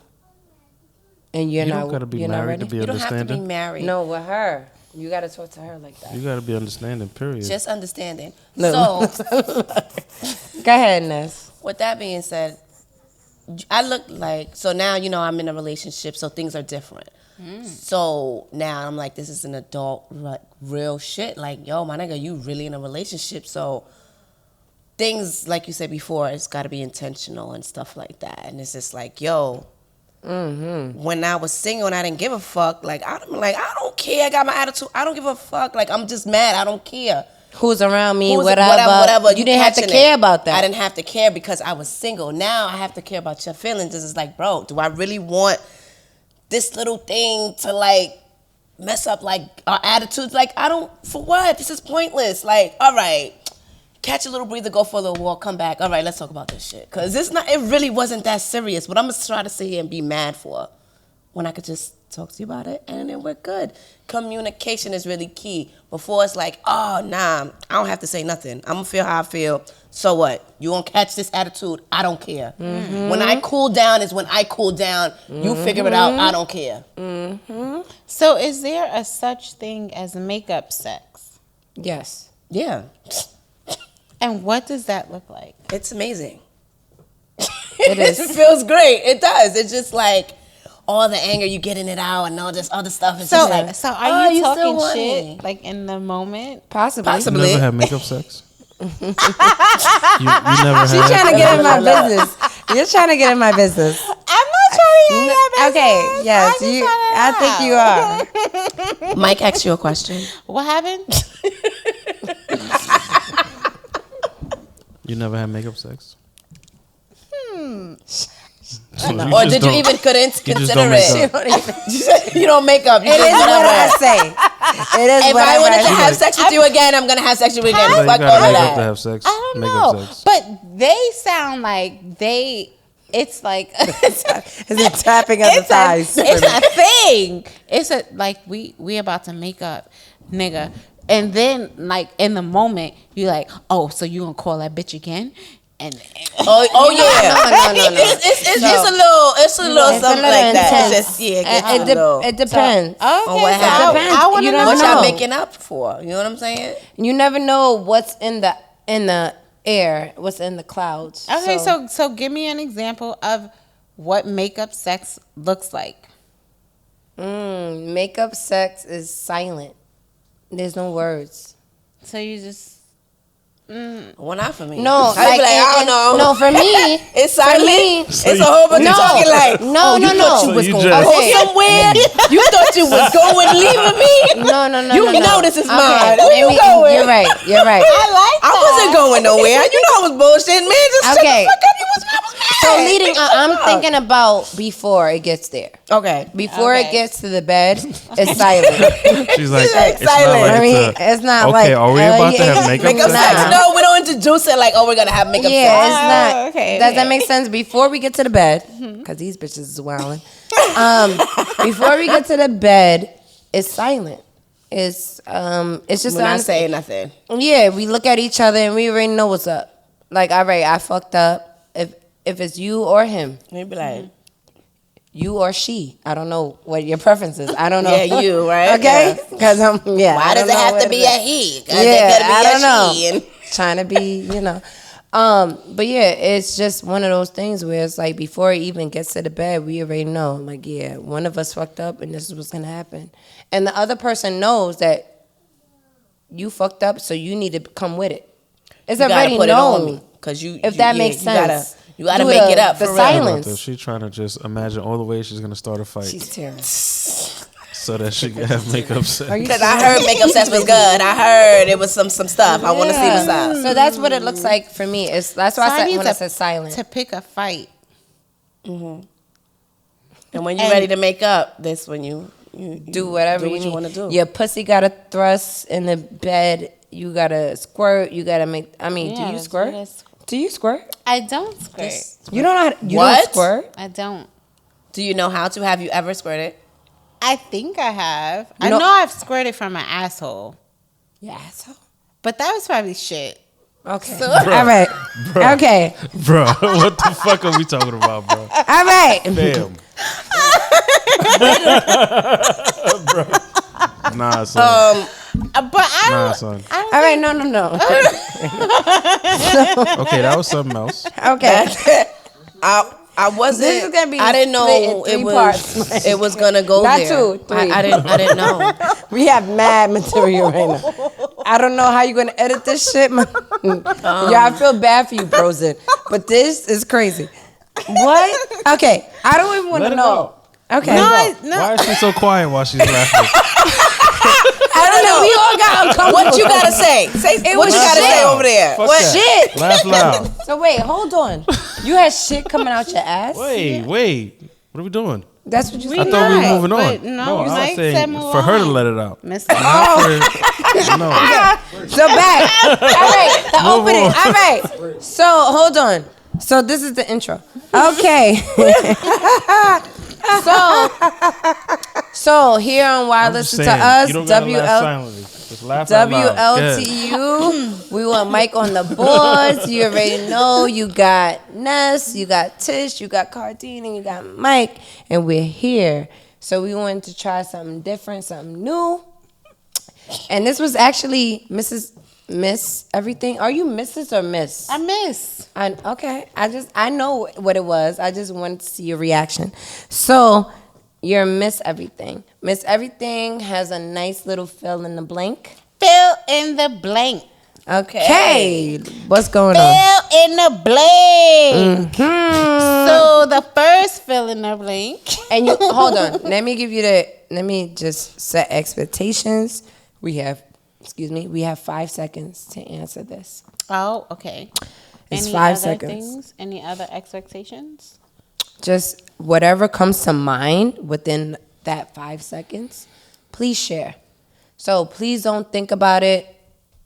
And you're You not don't gotta be you're not married ready? to be You don't have to be understanding. married. No, with her. You got to talk to her like that. You gotta be understanding. Period. Just understanding. No. So, Go ahead, Ness. with that being said, I look like, so now, you know, I'm in a relationship, so things are different. So now I'm like, this is an adult, like, real shit. Like, yo, my nigga, you really in a relationship. So things, like you said before, it's got to be intentional and stuff like that. And it's just like, yo, when I was single and I didn't give a fuck, like, I don't care. I got my attitude. I don't give a fuck. Like, I'm just mad. I don't care. Who's around me, Who's- whatever. You didn't have to catching care it. about that. I didn't have to care because I was single. Now I have to care about your feelings. It's like, bro, do I really want this little thing to like mess up like our attitudes? Like, I don't, for what? This is pointless. Like, all right, catch a little breather, go for a little walk, come back. All right, let's talk about this shit. Cause it really wasn't that serious. What I'm gonna try to sit here and be mad for when I could just talk to you about it and then we're good. Communication is really key. Before it's like, oh, nah, I don't have to say nothing. I'm gonna feel how I feel. So what? You won't catch this attitude? I don't care. When I cool down is when I cool down. You figure it out. I don't care. So is there a such thing as makeup sex? Yes. Yeah, And what does that look like? it's amazing. It is. It feels great. It does. It's just like all the anger, you getting it out and all this other stuff. It's So, just like, so oh, are you you still talking want shit me. like in the moment? Possibly. Possibly. You never had makeup sex? never She's had. trying to get in my business. You're trying to get in my business. I'm not trying to get in your business. Okay, yes, I'm you. just trying to I think you are. Mike asked you a question. What happened? You never had makeup sex? So Or did you even couldn't you just consider don't make it? up. You don't make up. You It just is what whatever. I say. It is If whatever I wanted to say. have sex with you again, I'm gonna have sex with you again. So you Fuck all gotta of make up to that. have sex. I don't Makeup know. sex. But they sound like they. It's like Is it tapping of the thighs? it's a thing. It's a like we about to make up, nigga. And then like in the moment you like, oh, so you gonna call that bitch again? And Oh yeah. No. It's a little It's a something little like that. intense. It's just it gets a little. It depends. okay, on what so happened. I want to You know. don't What y'all know. making up for? You know what I'm saying? You never know what's in the air, what's in the clouds. Okay, so give me an example of what makeup sex looks like. Makeup sex is silent. There's no words. So you just Well, not for me. No, I'd be like, I don't know. No, for me, It's for silent. me, It's a whole bunch of talking like, no. you So was you going just- to go somewhere. You thought you was going leaving me. No. You know this is mine. Okay, Where you going? You're right. I wasn't going nowhere. You know I was bullshitting, man. Just shut Okay. the fuck up. I was mad. So I'm thinking about before it gets there. Okay. Before it Okay. gets to the bed, it's silent. She's like, like it's not silent. like I mean, it's a- it's not okay, like. are we about to have makeup Makeup sex? sex? No, we don't introduce it like, oh, we're gonna have makeup Yeah, sex. it's not. okay, Does okay. that make sense? Before we get to the bed, because these bitches is wilding. Before we get to the bed, it's silent. It's just We're not honest- saying nothing. Yeah, we look at each other and we already know what's up. Like, all right, I fucked up. If it's you or him, We'd be like, you or she, I don't know what your preference is. I don't know. yeah, you, right? Okay, because Why does it have to be a he? 'Cause it Yeah, could be I a don't know. she. And Trying to be, but yeah, it's just one of those things where it's like before it even gets to the bed, we already know, like, yeah, one of us fucked up and this is what's gonna happen, and the other person knows that you fucked up, so you need to come with it. It's you gotta already put it on known. me. Because If that makes sense. You gotta Do make it up the for real. silence. She's trying to just imagine all the ways she's gonna start a fight She's terrible. so that she can have makeup sex. Because I heard makeup sex was good. I heard it was some stuff. I want to see what's up. So that's what it looks like for me. That's why I said when I to- said silent. to pick a fight. And when you're ready to make up, that's when you Do whatever do what you you need. want to do. Your pussy got to thrust in the bed. You got to squirt. You got to make. I mean, Yeah, do you squirt? Do you squirt? I don't squirt. You don't know how to, you What? don't squirt? I don't. Do you know how to? Have you ever squirted? I think I have. You I know- know I've squirted from my asshole, Yeah, asshole. but that was probably shit. Okay. So- All right. Bruh. Okay. Bro, what the fuck are we talking about, bro? All right. Damn. Bro. Nah, son. But I Nah, don't. son. I don't All right. No. Okay, that was something else. Okay. I wasn't. This is gonna be I didn't split in know it 3 was. parts. It was gonna go Not there. 2, 3. I didn't know. We have mad material right now. I don't know how you're gonna edit this shit, man. Yeah, I feel bad for you, Brosen, but this is crazy. What? Okay, I don't even want Let to it know. Okay, Why is she so quiet while she's laughing? I don't know. We all got uncomfortable. What you gotta say? Say what was you gotta shit. say over there. Fuck What that. shit? Laugh loud. So wait, hold on. You had shit coming out your ass. Wait. What are we doing? That's what you We said. I thought we were not, moving but on. no, I was Mike saying said move for her to on. let it out. Mr. Not for, no. So back. All right, the Move opening. on. All right. So hold on. So this is the intro. Okay. So here on Why I'm just Listen to saying, Us, you don't gotta laugh silently. Just laugh out loud. Good. WLTU. We want Mike on the boards. You already know. You got Ness, you got Tish, you got Cardine, and you got Mike, and we're here. So we wanted to try something different, something new. And this was actually Miss Everything. Are you Mrs. or Miss? I miss. Okay. I know what it was. I just wanted to see your reaction. So you're Miss Everything. Miss Everything has a nice little fill in the blank. Fill in the blank. Okay. What's going on? Fill in the blank. Hmm. So the first fill in the blank. And you hold on. Let me just set expectations. We have 5 seconds to answer this. Oh, okay. It's Any 5 other seconds. things? Any other expectations? Just whatever comes to mind within that 5 seconds, please share. So please don't think about it.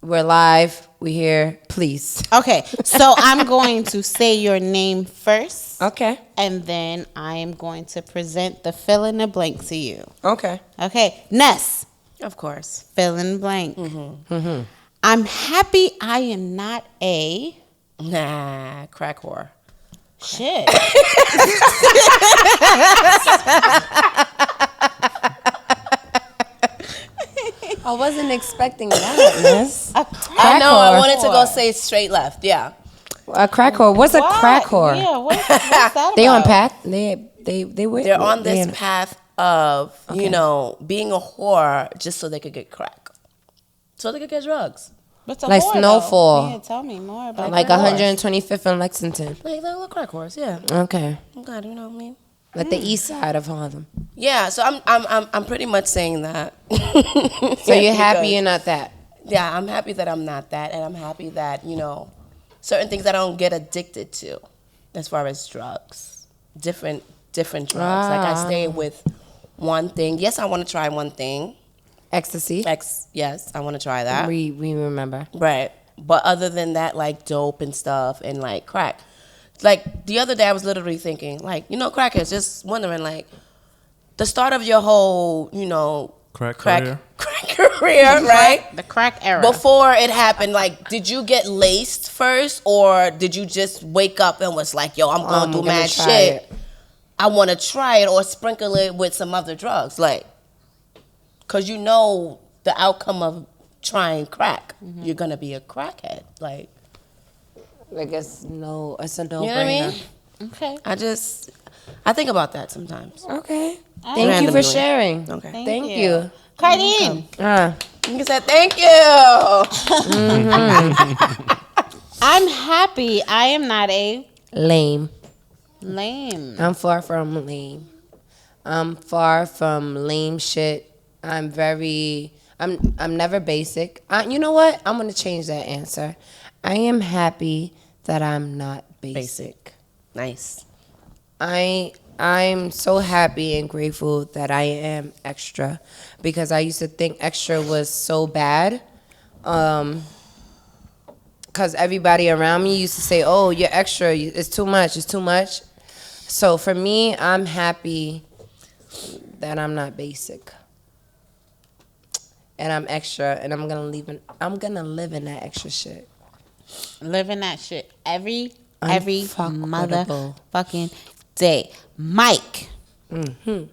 We're live. We're here. Please. Okay, so I'm going to say your name first. Okay. And then I am going to present the fill in the blank to you. Okay. Okay, Ness, Of course. fill in blank. Mm-hmm. I'm happy I am not a Nah, crack whore. shit. I wasn't expecting that, Miss. A I crack know. I whore. wanted to go say straight left. Yeah. A crack whore. What's a What? crack whore? Yeah, what's that They on about? path. They were. They're on they this in- path of, Okay. being a whore just so they could get crack. So they could get drugs. What's a Like whore, Snowfall. though? Yeah, tell me more about like that. 125th and Lexington. Like they're little crack whores, yeah. Okay. God, you know what I mean? Like the east side of Harlem. Yeah, so I'm pretty much saying that. So you're happy you're not that. Yeah, I'm happy that I'm not that, and I'm happy that, certain things I don't get addicted to as far as drugs. Different drugs. Like I stay with one thing. Yes, I want to try one thing. Ecstasy. Yes, I want to try that. We remember. Right. But other than that, like dope and stuff and like crack. Like the other day I was literally thinking, like, crackheads, just wondering, like, the start of your whole, Crack career. crack career, right? The crack era. Before it happened, like, did you get laced first, or did you just wake up and was like, yo, I'm going through gonna mad try shit. it. I want to try it, or sprinkle it with some other drugs, like, because the outcome of trying crack. You're going to be a crackhead. Like, I guess no, it's a no you know what I brainer. mean? Okay. I think about that sometimes. Okay. All Thank you for Randomly. sharing. Okay. Thank you. Cardine, You said thank you. I'm happy I am not a Lame. lame. I'm far from lame. I'm far from lame shit. I'm never basic. You know what? I'm gonna change that answer. I am happy that I'm not basic. Nice. I'm so happy and grateful that I am extra, because I used to think extra was so bad. Because everybody around me used to say, "Oh, you're extra. It's too much. It's too much." So for me, I'm happy that I'm not basic, and I'm extra, and I'm gonna live in that extra shit. Living that shit every Unfuckable. motherfucking day. Mike, Mr.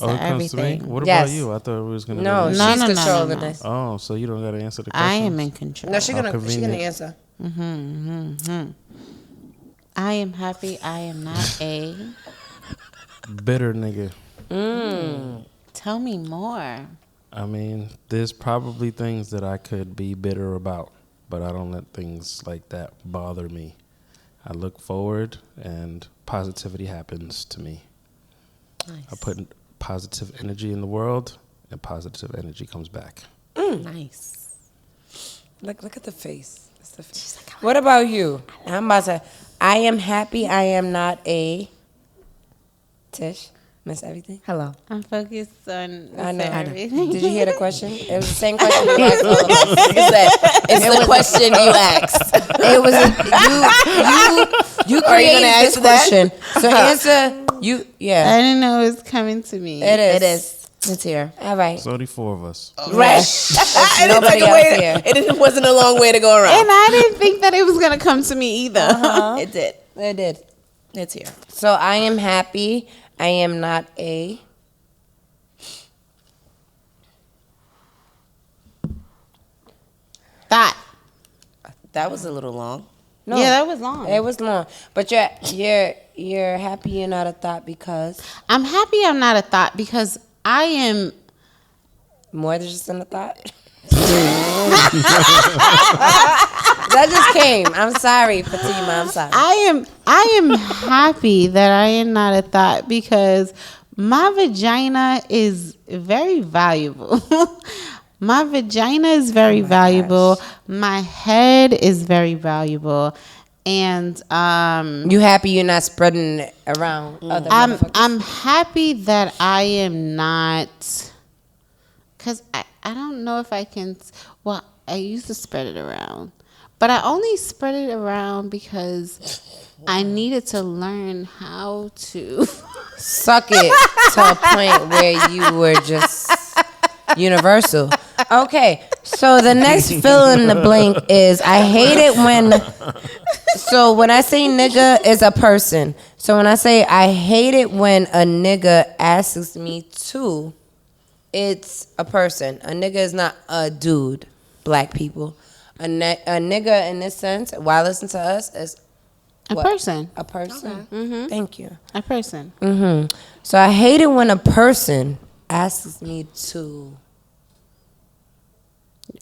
Oh, it comes to me. Everything. What Yes. about you? I thought it was gonna. No, be she's No, no, no, no, controlling no. this. Oh, so you don't gotta answer the question. I am in control. No, she's gonna convenient. answer. I am happy I am not a. Bitter nigga. Tell me more. I mean, there's probably things that I could be bitter about, but I don't let things like that bother me. I look forward, and positivity happens to me. Nice. I put positive energy in the world, and positive energy comes back. Nice. Look at the face. That's the face. What about you? I'm about to. I am happy I am not a. Tish, Miss Everything. Hello. I'm focused on I know. everything. Did you hear the question? It was the same question you asked all of us. Like I said, it's the question you asked. It was you Are you created gonna this answer that? question. So answer you. Yeah, I didn't know it was coming to me. it is. It is. It's here. All right. It's only 4 of us. Right. Nobody Nobody else here. It wasn't a long way to go around. And I didn't think that it was gonna come to me either. It did. It did. It's here. So I am happy. I am not a. Thought. That was a little long. No, Yeah, that was long. It was long, but you're happy you're not a thought because I'm happy I'm not a thought because I am. more than just a thought. That just came. I'm sorry, Fatima. I'm sorry. I am happy that I am not a thought because my vagina is very valuable. My vagina is very valuable. gosh. My head is very valuable. And You happy you're not spreading it around other motherfuckers? I'm happy that I am not, because I don't know if I can, well, I used to spread it around, but I only spread it around because I needed to learn how to. Suck it to a point where you were just universal. Okay, so the next fill in the blank is I hate it when. So when I say nigga is a person. So when I say I hate it when a nigga asks me to, it's a person. A nigga is not a dude. Black people. A nigga in this sense, while listen to us, is A what? person. A person. Mm-hmm. Thank you. A person. Mm-hmm. So I hate it when a person asks me to.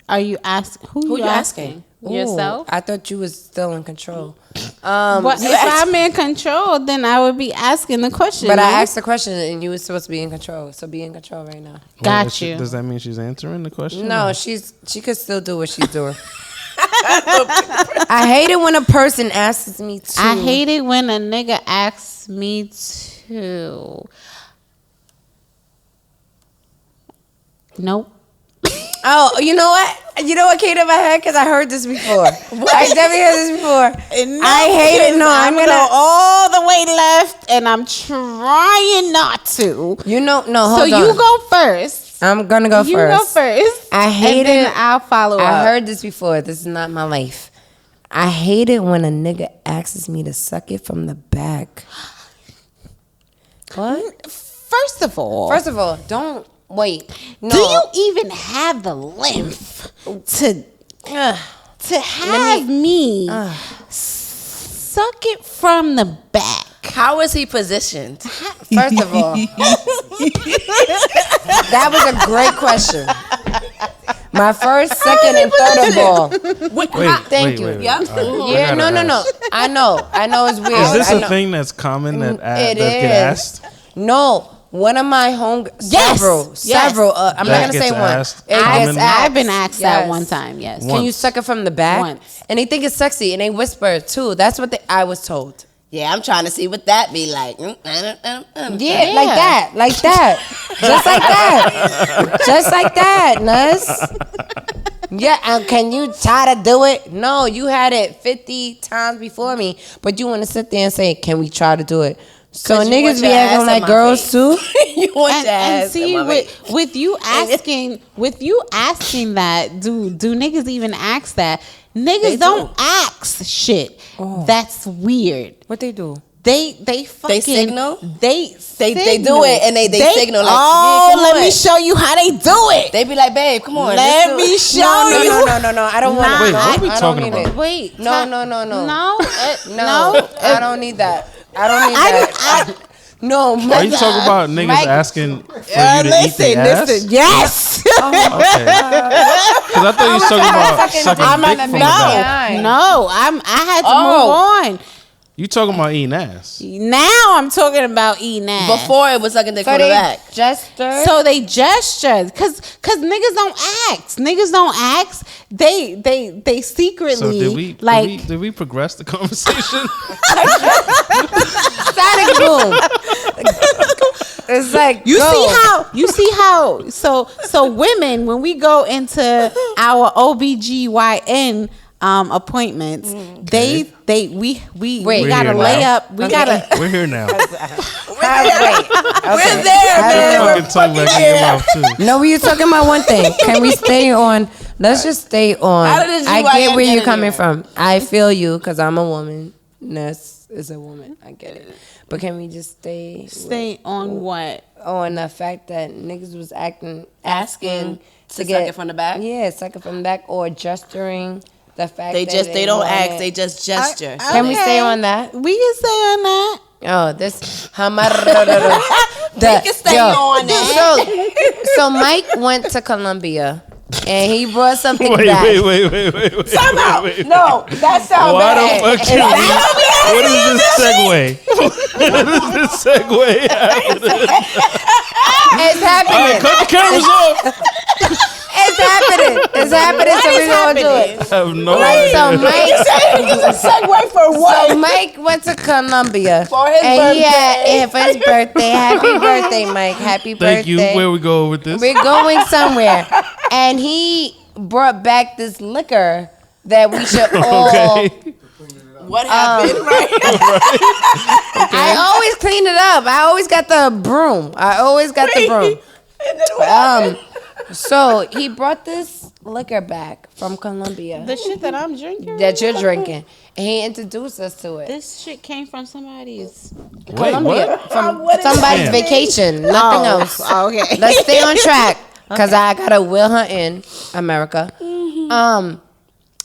Are you asking? Who you asking? Yourself? Ooh, I thought you was still in control. Well, if I'm in control, then I would be asking the question. But no? I asked the question and you were supposed to be in control. So be in control right now. Got you. Does that mean she's answering the question? No, she could still do what she's doing. I hate it when a person asks me to. I hate it when a nigga asks me to. Nope. Oh, you know what? You know what came to my head? Because I heard this before. I definitely heard this before. No, I hate it. No, I'm going go to. all the way left, and I'm trying not to. You know, no, hold So on. you go first. I'm going to go You first. go first. I hate and then it. I'll follow up. I heard this before. This is not my life. I hate it when a nigga asks me to suck it from the back. What? First of all, don't wait. No. do you even have the lymph to have me suck it from the back? How is he positioned? First of all, that was a great question. My first, second, and third of all. Thank you. Yeah. Yeah, no. I know it's weird. Is this I a know. thing that's common that It get is. asked? No, one of my several. I'm not That gonna say gets one. asked It gets commonly? asked. I've been asked that Yes. one time. Yes. Can you suck it from the back? Once. And they think it's sexy, and they whisper it too. That's what I was told. Yeah, I'm trying to see what that be like. Yeah, Yeah. like that, just like that, Ness. Yeah, and can you try to do it? No, you had it 50 times before me, but you want to sit there and say, "Can we try to do it?" So 'Cause you want niggas be your ass acting in like my girls face. too. You want your And ass see in my face. with you asking that, do niggas even ask that? Niggas They don't do. ask shit. That's weird. What they do? They fucking signal? They They do it and they signal like, oh, yeah, come let on. me show you how they do it. They be like, babe, come on. Let let's do me it. show No. you. I don't want Nah, it. Wait, what are we I don't talking need about? it. Wait. No. No, No, no. I don't need that. I don't need that. No, Are you talking about niggas Mike- asking for you to eat their ass? Yes. Okay. Because I thought you was talking about sucking I'm dick at from the no. back. No, I had to move on. You talking about eating ass? Now I'm talking about eating ass. Before it was sucking dick So from the they back. gesture. So they gestured, cause niggas don't ask. Niggas don't ask. They secretly So did we progress the conversation? Static boom. It's like You see how so women, when we go into our OBGYN appointments, we gotta lay up. We gotta We're here now. We're We're there, man. Fucking tongue back in your mouth too. No, we were talking about one thing. Can we stay on? Let's just stay on. How did I you get where get you're in coming here? from. I feel you because I'm a woman. Ness is a woman. I get it. But can we just stay on what? on the fact that niggas was asking to suck it from the back? Yeah, suck it from the back or gesturing. The fact They that just they don't want ask, it. they just gesture. Can we stay on that? We can stay on that. Oh, this We can stay on that. So Mike went to Colombia and he brought something Wait, back. wait. Time out. wait. No, that sounds Why bad. the fuck you? What is this segue? What is this segue? It's All right, happening. cut the cameras off. It's happening. It's happening. So we're gonna do it. I have no Like, so idea. Mike, Segue for what? so Mike went to Colombia For his and he had birthday. for his birthday. Happy birthday, Mike! Happy birthday! Thank you. Where we go with this? We're going somewhere, and he brought back this liquor that we should all. Okay. What happened? Right? I always clean it up. I always got the broom. And then what happened? So he brought this liquor back from Colombia The shit that I'm drinking. that you're drinking, and he introduced us to it. This shit came from somebody's. Wait, Colombia what? from What is somebody's that? vacation. Nothing else. Okay. Let's stay on track, cause I gotta Will Hunt in America.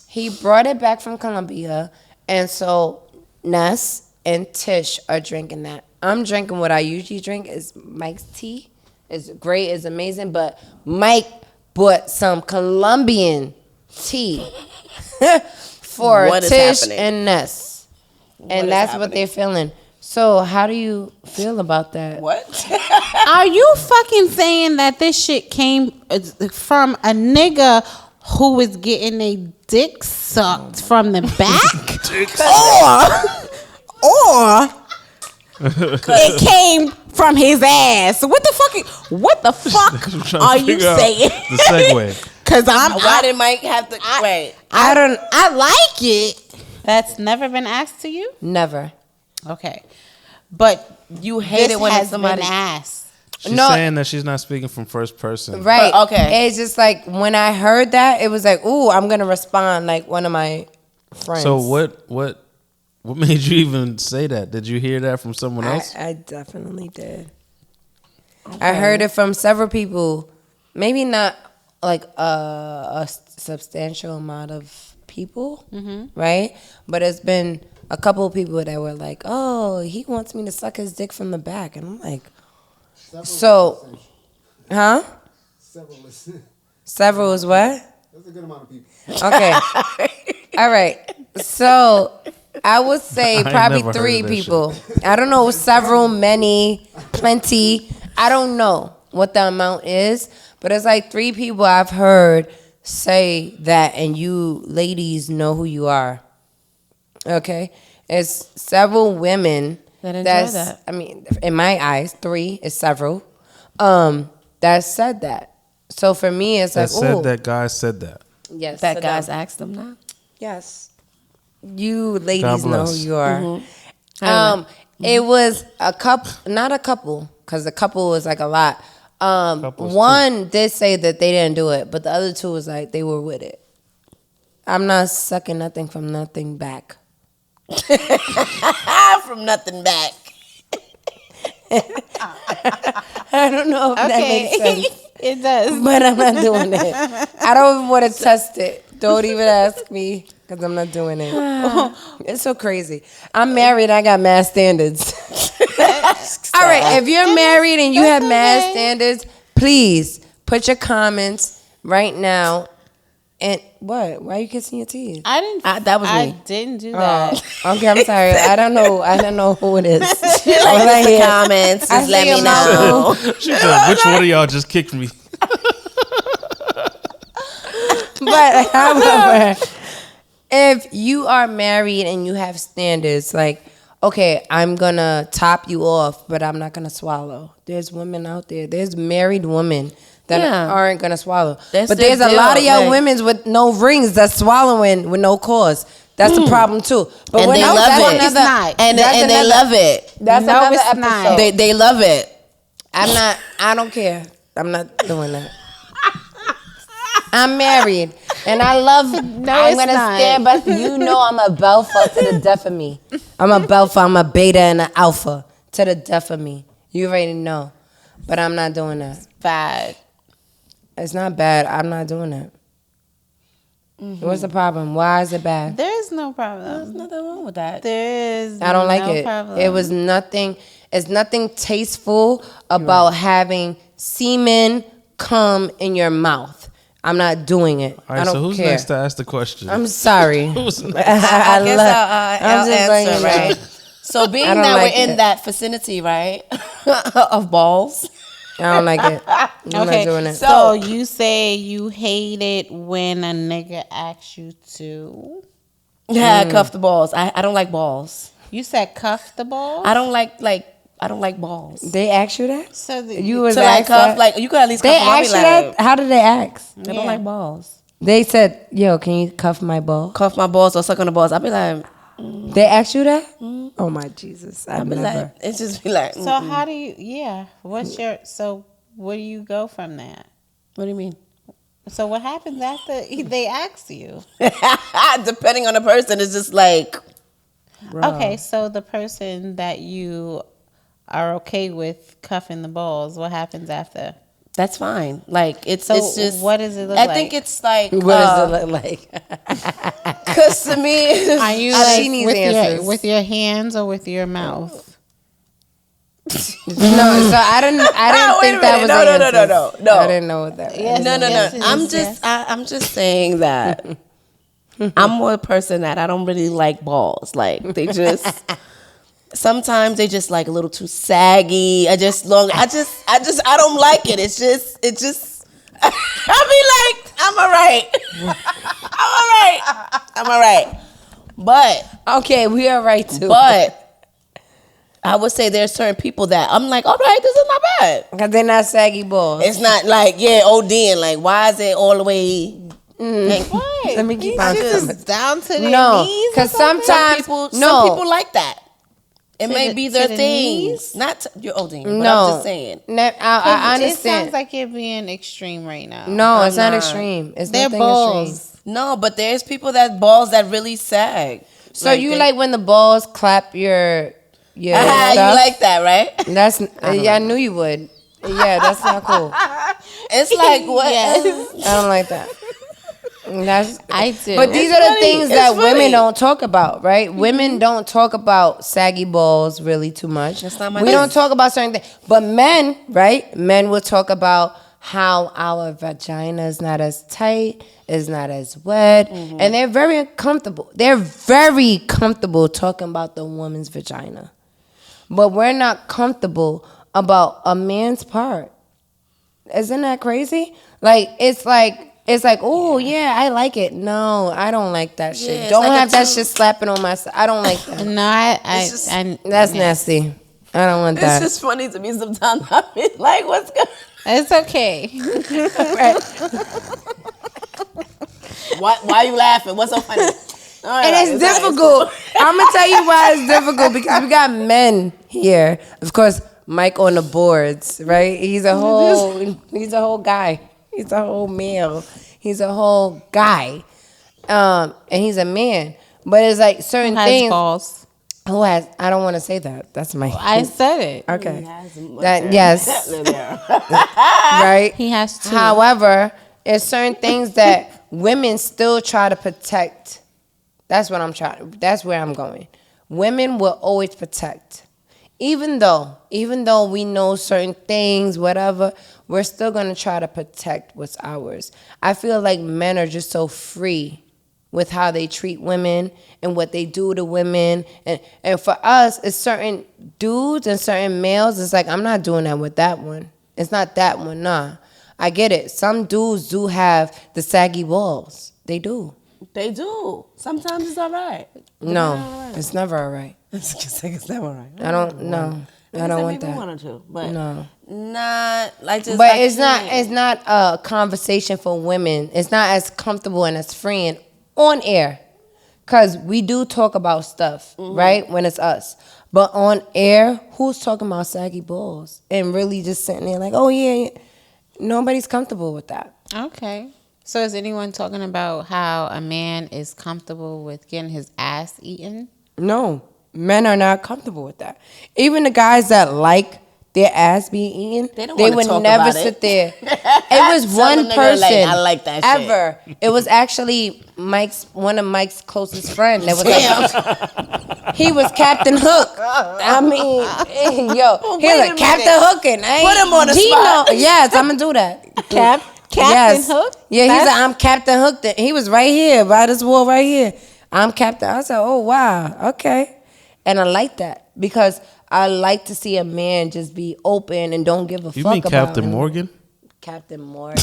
He brought it back from Colombia, and so Ness and Tish are drinking that. I'm drinking what I usually drink is Mike's tea. It's great, it's amazing, but Mike bought some Colombian tea for What is Tish happening? and Ness, is and that's what happening? they're feeling. So, how do you feel about that? What? Are you fucking saying that this shit came from a nigga who was getting a dick sucked from the back? or it came from his ass? What the fuck I'm trying to are you figure out saying? The segue. Cause Why did Mike have to wait? I like it. That's never been asked to you? Never. Okay. But You hate this it when has somebody. been asked. She's No. saying that she's not speaking from first person. Right. Okay. It's just like when I heard that, it was like, ooh, I'm gonna respond like one of my friends. So what made you even say that? Did you hear that from someone else? I definitely did. I heard it from several people. Maybe not like a substantial amount of people, right? But it's been a couple of people that were like, "Oh, he wants me to suck his dick from the back," and I'm like, "So, huh? Several is what? That's a good amount of people. Okay, all right. So I would say ain't probably never heard 3 of that people. I don't know, several, many, plenty. I don't know what the amount is, but it's like 3 people I've heard say that, and you ladies know who you are. Okay, it's several women That enjoy that's, that. I mean, in my eyes, 3 is several. That said that. So for me, it's That like, said ooh, that guy said that. yes, That to guys them. asked them now. Yes. You ladies God know who bless. you are. It was a couple, not a couple, because a couple was like a lot. Couples One did say that they didn't do it, but the other 2 was like they were with it. I'm not sucking nothing from nothing back. From nothing back. I don't know if that makes sense, It does. but I'm not doing it. I don't even want to test it. Don't even ask me, because I'm not doing it. It's so crazy. I'm married. I got mad standards. All right, if you're married and you have mad standards, please put your comments right now. And what? Why are you kissing your teeth? I didn't. That was I me. didn't do that. Okay, I'm sorry. I don't know who it is. Like All I in the hear- comments, I just let see me a know. She said, "Which one of y'all just kicked me?" But however, if you are married and you have standards, like, okay, I'm gonna top you off, but I'm not gonna swallow. There's women out there. There's married women that Yeah. aren't gonna swallow. That's but their there's a lot of deal, y'all like- women with no rings that's swallowing with no cause. That's the problem too. But And when they I was love at it. It's not. And That's they another- love it. That's No, another it's episode. not. They love it. I don't care. I'm not doing that. I'm married and I love, I'm it's gonna not. stand, but you know I'm a Belfa to the death of me. I'm a Belfa, I'm a beta and an alpha to the death of me. You already know. But I'm not doing that. Bad. It's not bad. I'm not doing that. What's the problem? Why is it bad? There is no problem. There's nothing wrong with that. There is. I don't like no it. Problem. It was nothing. It's nothing tasteful about having semen come in your mouth. I'm not doing it. All I right, don't so who's care. next to ask the question? I'm sorry. Who's next? I guess I'll I'm just letting answer, you know. right? So being I don't that like we're in it. that vicinity, right, of balls. I don't like it. I'm not doing it. So you say you hate it when a nigga asks you to. Yeah, cuff the balls. I don't like balls. You said cuff the ball. I don't like balls. They asked you that? So You was To like asked cuff, that? like you could at least They cuff them. I'll be asked you like, that? How did they ask? I don't like balls. They said, yo, can you cuff my ball? Cuff my balls or suck on the balls. I'll be like, They asked you that? Oh my Jesus. I'll I've be never. like, it's just be like. So how do you? Yeah. What's your? So where do you go from that? What do you mean? So what happens after they ask you? Depending on the person, it's just like. Okay, so the person that you are okay with cuffing the balls, what happens after? That's fine. Like it's just. what does it look I like? think it's like. What does it look like? Because to me, Are you She like needs with answers. with your hands or with your mouth? No, so I didn't Wait think a that minute. was No, the no, no, answers. no. I didn't know what that was. Yes. no. Yes, it I'm is, just. yes. I'm just saying that. I'm more a person that I don't really like balls. Like they just. Sometimes they just like a little too saggy. I don't like it. It's just. I'll be like, I'm all right. I'm all right. But. Okay, we are right too. But I would say there's certain people that I'm like, all right, this is not bad. Because they're not saggy balls. It's not like, ODing. Like, why is it all the way? Like, What? Let me keep These on shits coming. is down to their No, knees. because or something? sometimes some people like that. It To may the- be to their the thing. knees? Not you're ODing, but No, I'm just saying. I It understand. sounds like you're being extreme right now. No, I'm it's not not. extreme. It's They're nothing balls. extreme. No, but there's people that balls that really sag. So you like when the balls clap your you stuff? like that, right? That's I knew you would. Yeah, that's not cool. It's like what? Yes. I don't like that. That's I do. But these It's are the funny. things It's that funny. women don't talk about, right? Women don't talk about saggy balls really too much. That's not my We thing. don't talk about certain things. But men, right? Men will talk about how our vagina is not as tight, is not as wet, and they're very uncomfortable. They're very comfortable talking about the woman's vagina. But we're not comfortable about a man's part. Isn't that crazy? Like, it's like, oh, yeah, I like it. No, I don't like that shit. it's Don't like have a that two- shit slapping on my I don't like that. No, It's just- That's nasty. I don't want It's that. just funny to me sometimes. I be like, what's going? It's okay. Why you laughing? What's so funny? All right, And it's difficult. I'm gonna tell you why it's difficult because we got men here. Of course, Mike on the boards, right? He's a whole guy. He's a whole male. He's a whole guy. And he's a man. But it's like certain Who has things. balls? Who has? I don't want to say that. That's my. I said it. Okay. That yes. Right. He has two. However, there's certain things that women still try to protect. That's what I'm trying. That's where I'm going. Women will always protect, even though we know certain things, whatever. We're still gonna try to protect what's ours. I feel like men are just so free with how they treat women and what they do to women, and for us, it's certain dudes and certain males. It's like I'm not doing that with that one. It's not that one. Nah, I get it. Some dudes do have the saggy balls. They do. They do. Sometimes it's all right. No, it's never all right. It's never all right. I don't know. I don't want maybe that. one or two, but No. not like just. But I it's can't. not a conversation for women. It's not as comfortable and as freeing on air. Cause we do talk about stuff, right? When it's us. But on air, who's talking about saggy balls? And really just sitting there like, oh yeah. Nobody's comfortable with that. Okay. So is anyone talking about how a man is comfortable with getting his ass eaten? No, men are not comfortable with that. Even the guys that like their ass being eaten, They don't they wanna would talk never about sit it. there. It was Tell one a nigga, person like, I like that shit. ever. It was actually one of Mike's closest friends. That was like, he was Captain Hook. I mean, yo, he was wait a like Captain minute. Hook, and Put him on the Gino. spot. Yes, I'm gonna do that. Captain Hook? Yeah, he's That's- like, I'm Captain Hook. He was right here by this wall right here. I'm Captain. I said, oh, wow. Okay. And I like that because I like to see a man just be open and don't give a You fuck mean about Captain him. Morgan? Captain Morgan.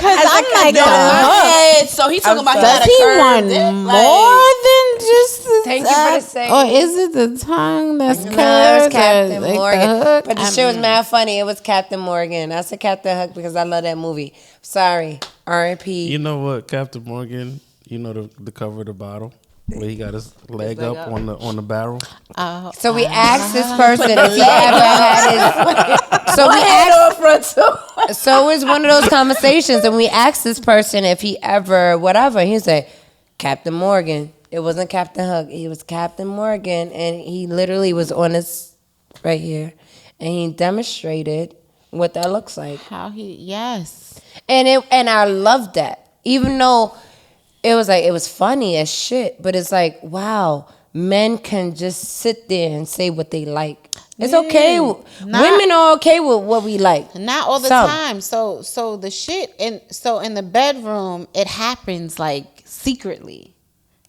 Cause I'm like, No, my head. So he talking about does that he curve want dick, more than just the Thank you for the saying. Or is it the tongue that's No, it was curved? Captain or like Morgan. the hook? But the shit was mad funny. It was Captain Morgan. I said Captain Hook because I love that movie. Sorry. R.I.P. You know what, Captain Morgan? You know the cover of the bottle where he got his leg up on the barrel. So we asked this person if he ever had his. So we asked. So it was one of those conversations, and we asked this person if he ever whatever. He said, Captain Morgan. It wasn't Captain Hook. It was Captain Morgan, and he literally was on his right here, and he demonstrated what that looks like. How he? Yes. And I loved that, even though it was funny as shit. But it's like, wow, men can just sit there and say what they like. It's okay. Women are okay with what we like. Not all the Some. time. So the shit in the bedroom, it happens like secretly.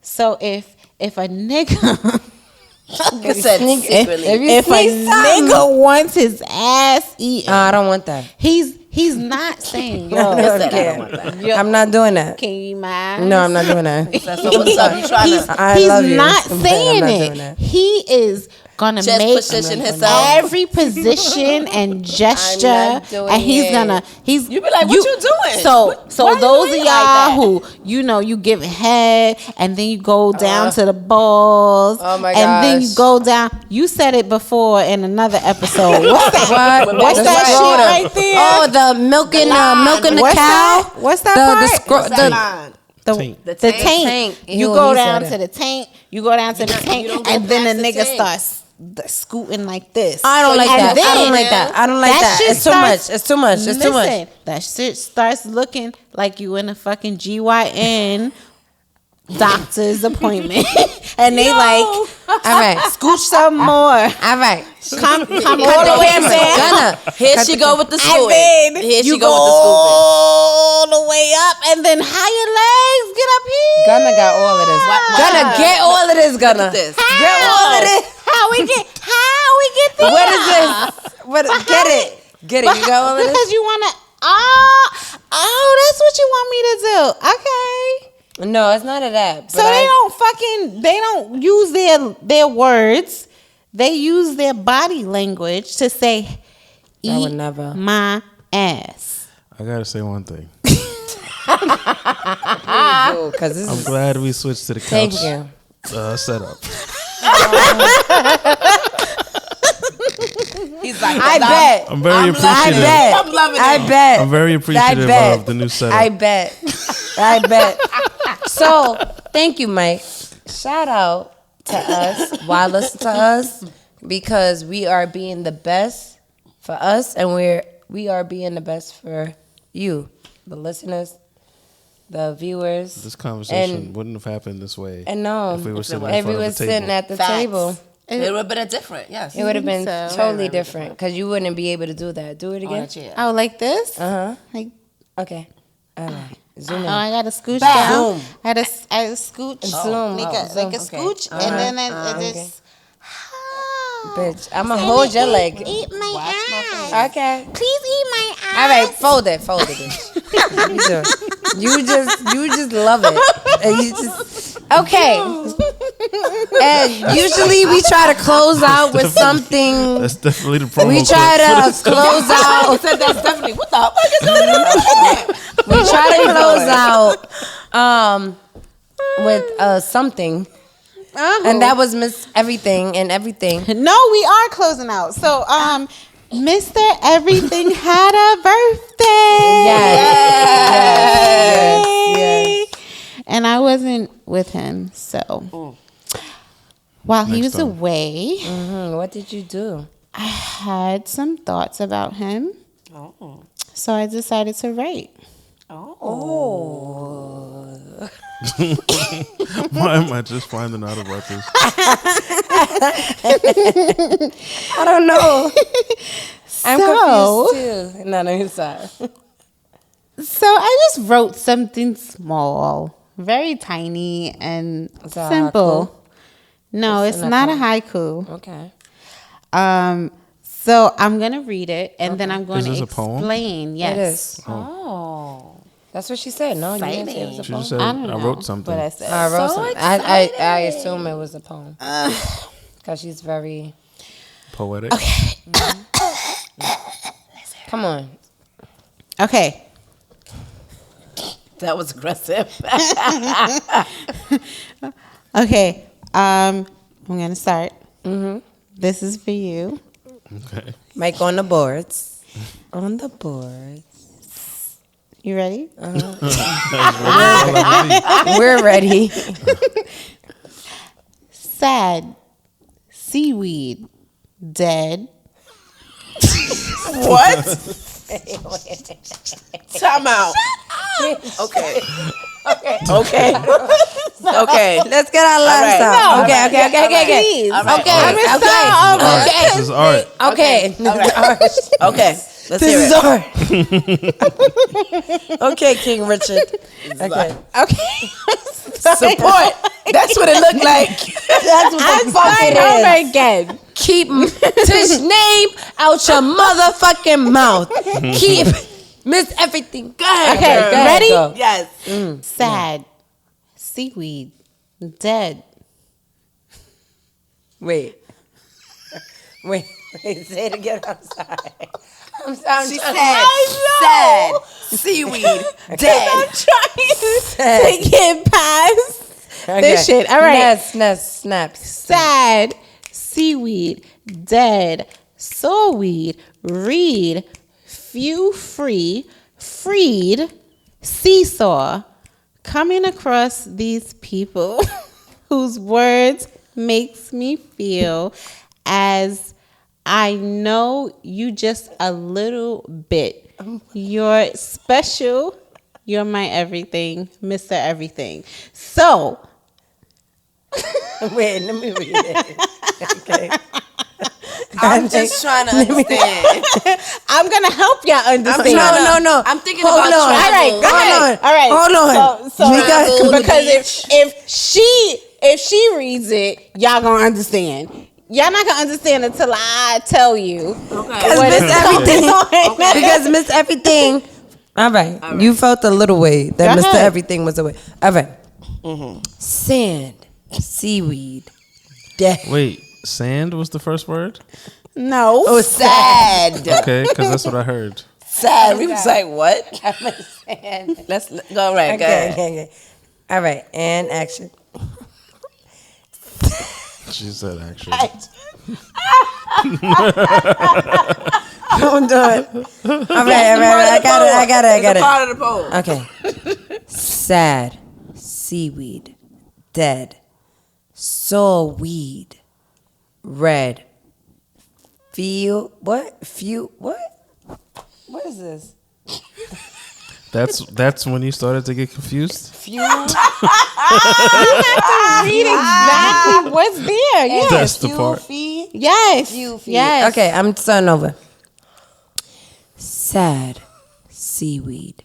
So if a nigga It said secretly. if a nigga wants his ass eaten, I don't want that. he's not saying, yo, I'm not doing that. can you eat my ass? No, I'm not doing that. So what's up? You trying He's, to I he's love you, not but I'm saying not it. doing that. He is gonna just make position himself? every position and gesture, not doing and he's it. gonna You be like, what you doing? So Why you those of eat y'all like that? who you give head, and then you go down to the balls, Oh my and then you gosh. go down. You said it before in another episode. What's that? What? What's The that scrotum. shit right there? Oh, the milking the What's cow. that? What's that The part? scro- the line. Taint. The taint. taint. Taint. You Ew, go he down said to it. the taint. You go down to the you taint, don't go and then past the the nigga taint. starts scooting like this. I don't like And that. I then don't like that. I don't like that. shit It's too starts- much. It's too much. It's too much. Listen, that shit starts looking like you in a fucking GYN doctor's appointment, and they like, All right. scooch some more. All right. Come all Cut the way camera. down. Gunna. Here she go with the And scooping. then Here you she go go with the scooping. all the way up, and then how your legs get up here. Gunna got all of this. Gunna, get all of this, Gunna. this. Get all of this. How we get there? What is this? What? Get it. Get it. You got all of this? Because you wanna. Oh, that's what you want me to do. Okay. No, it's none of that. So they don't use their words. They use their body language to say, I would "Eat never." my ass." I gotta say one thing. Because this I'm is. glad we switched to the Thank couch you. setup. He's like, I bet. I'm very I appreciative. bet. I'm loving I it. bet. I'm very appreciative bet. of the new setup. I bet. I bet. So, thank you, Mike. Shout out to us while listening to us because we are being the best for us and we are being the best for you, the listeners, the viewers. This conversation And- wouldn't have happened this way And no, if we were sitting in if front we of were a table. sitting at the Facts. table. It would have been a different, yes. It would have been So- totally different because you wouldn't be able to do that. Do it On again. a chair. Oh, like this? Uh-huh. Like, Okay. All right. Zoom oh, in. I got to scooch Back. down. Zoom. I had to scooch, Zoom. like Oh, a zoom. scooch, Okay. and then it okay. just. Bitch, I'm going to hold your leg. Eat my Watch my ass. Okay. Please eat my ass. All right, fold it, bitch. you just love it. And you just okay. And usually we try to close out with something. That's definitely the promo We clip try for to this. close I out. said that's definitely, what the fuck is going on? We try to close out with something. And that was Miss Everything and Everything. No, we are closing out. So, Mr. Everything had a birthday. Yes. And I wasn't with him, so while he Next was time. away, What did you do? I had some thoughts about him. Oh. So I decided to write. Why am I just finding out about this? I don't know. I'm confused too. No, I'm sorry. So I just wrote something small, very tiny and Is that a simple. No, it's It's not a not haiku. Okay. So I'm gonna read it and then I'm going Is to this a poem? explain. Yes. It is. Oh. That's what she said. No, you didn't say it was a She poem. just said, I don't I know wrote something. what I said. I wrote So something. I assume it was a poem. Because she's very... Poetic. Okay. Come on. Okay. That was aggressive. Okay. I'm gonna start. This is for you. Okay. Mike on the boards. On the boards. You ready? We're ready. Sad. Seaweed. Dead. What? Time out. Okay. Okay. Okay. Let's get our laughs right. out. No, Okay. Please. All right. Okay. All right. Okay. Art. Okay. This is art. Okay. Okay. Let's hear This is it. art. Okay, King Richard. Okay. Okay. Support. That's what it looked like. That's what the fuck it is. again. Keep Tish name out your motherfucking mouth. Keep Miss Everything. Go ahead. Okay, Go ahead, ready? go. Yes. Sad. Seaweed. Dead. Wait, say it again. I'm sorry. I'm She trying said, sad, seaweed, dead. To get past this shit. All right. Ness, snaps. Sad. Seaweed. Dead. Soulweed. Reed. Few free. Freed. Seesaw. Coming across these people whose words makes me feel as I know you just a little bit. You're special. You're my everything, Mr. Everything. So, Wait, let me read it. Okay. I'm just trying to understand. I'm going to help y'all understand. No. I'm thinking Hold about on. travel. All right, go ahead. Hold on. All right. Hold on. So We got- because if she reads it, y'all gonna understand. Y'all not gonna understand until I tell you. Because what Miss is Everything. going on. Because Miss Everything. All right. You felt a little way that Go Mr. ahead. Everything was away. All right. Sand, seaweed, death. Wait, sand was the first word? No. Oh, sad. Okay, because that's what I heard. Sad. We was like, what? Sand. Let's go right. Go ahead. Okay. All right. And action. She said actually. I'm done. All right. I got It's it. a part of the poem. Okay. Sad, seaweed, dead, soul weed, red, what is this? That's when you started to get confused? Few, Read exactly what's there. Yes. That's the part. Yes. Yes. Okay, I'm starting over. Sad, seaweed,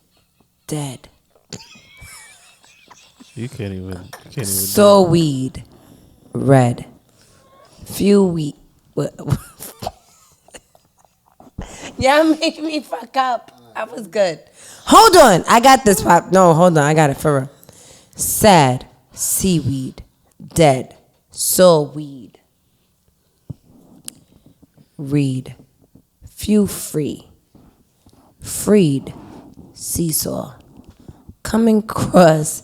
dead, You can't even do soul weed, red, few wheat. Y'all make me fuck up. I was good. Hold on. I got this pop. No, hold on. I got it for real. Sad, seaweed, dead, soul weed. Read, few free, freed, seesaw. Coming across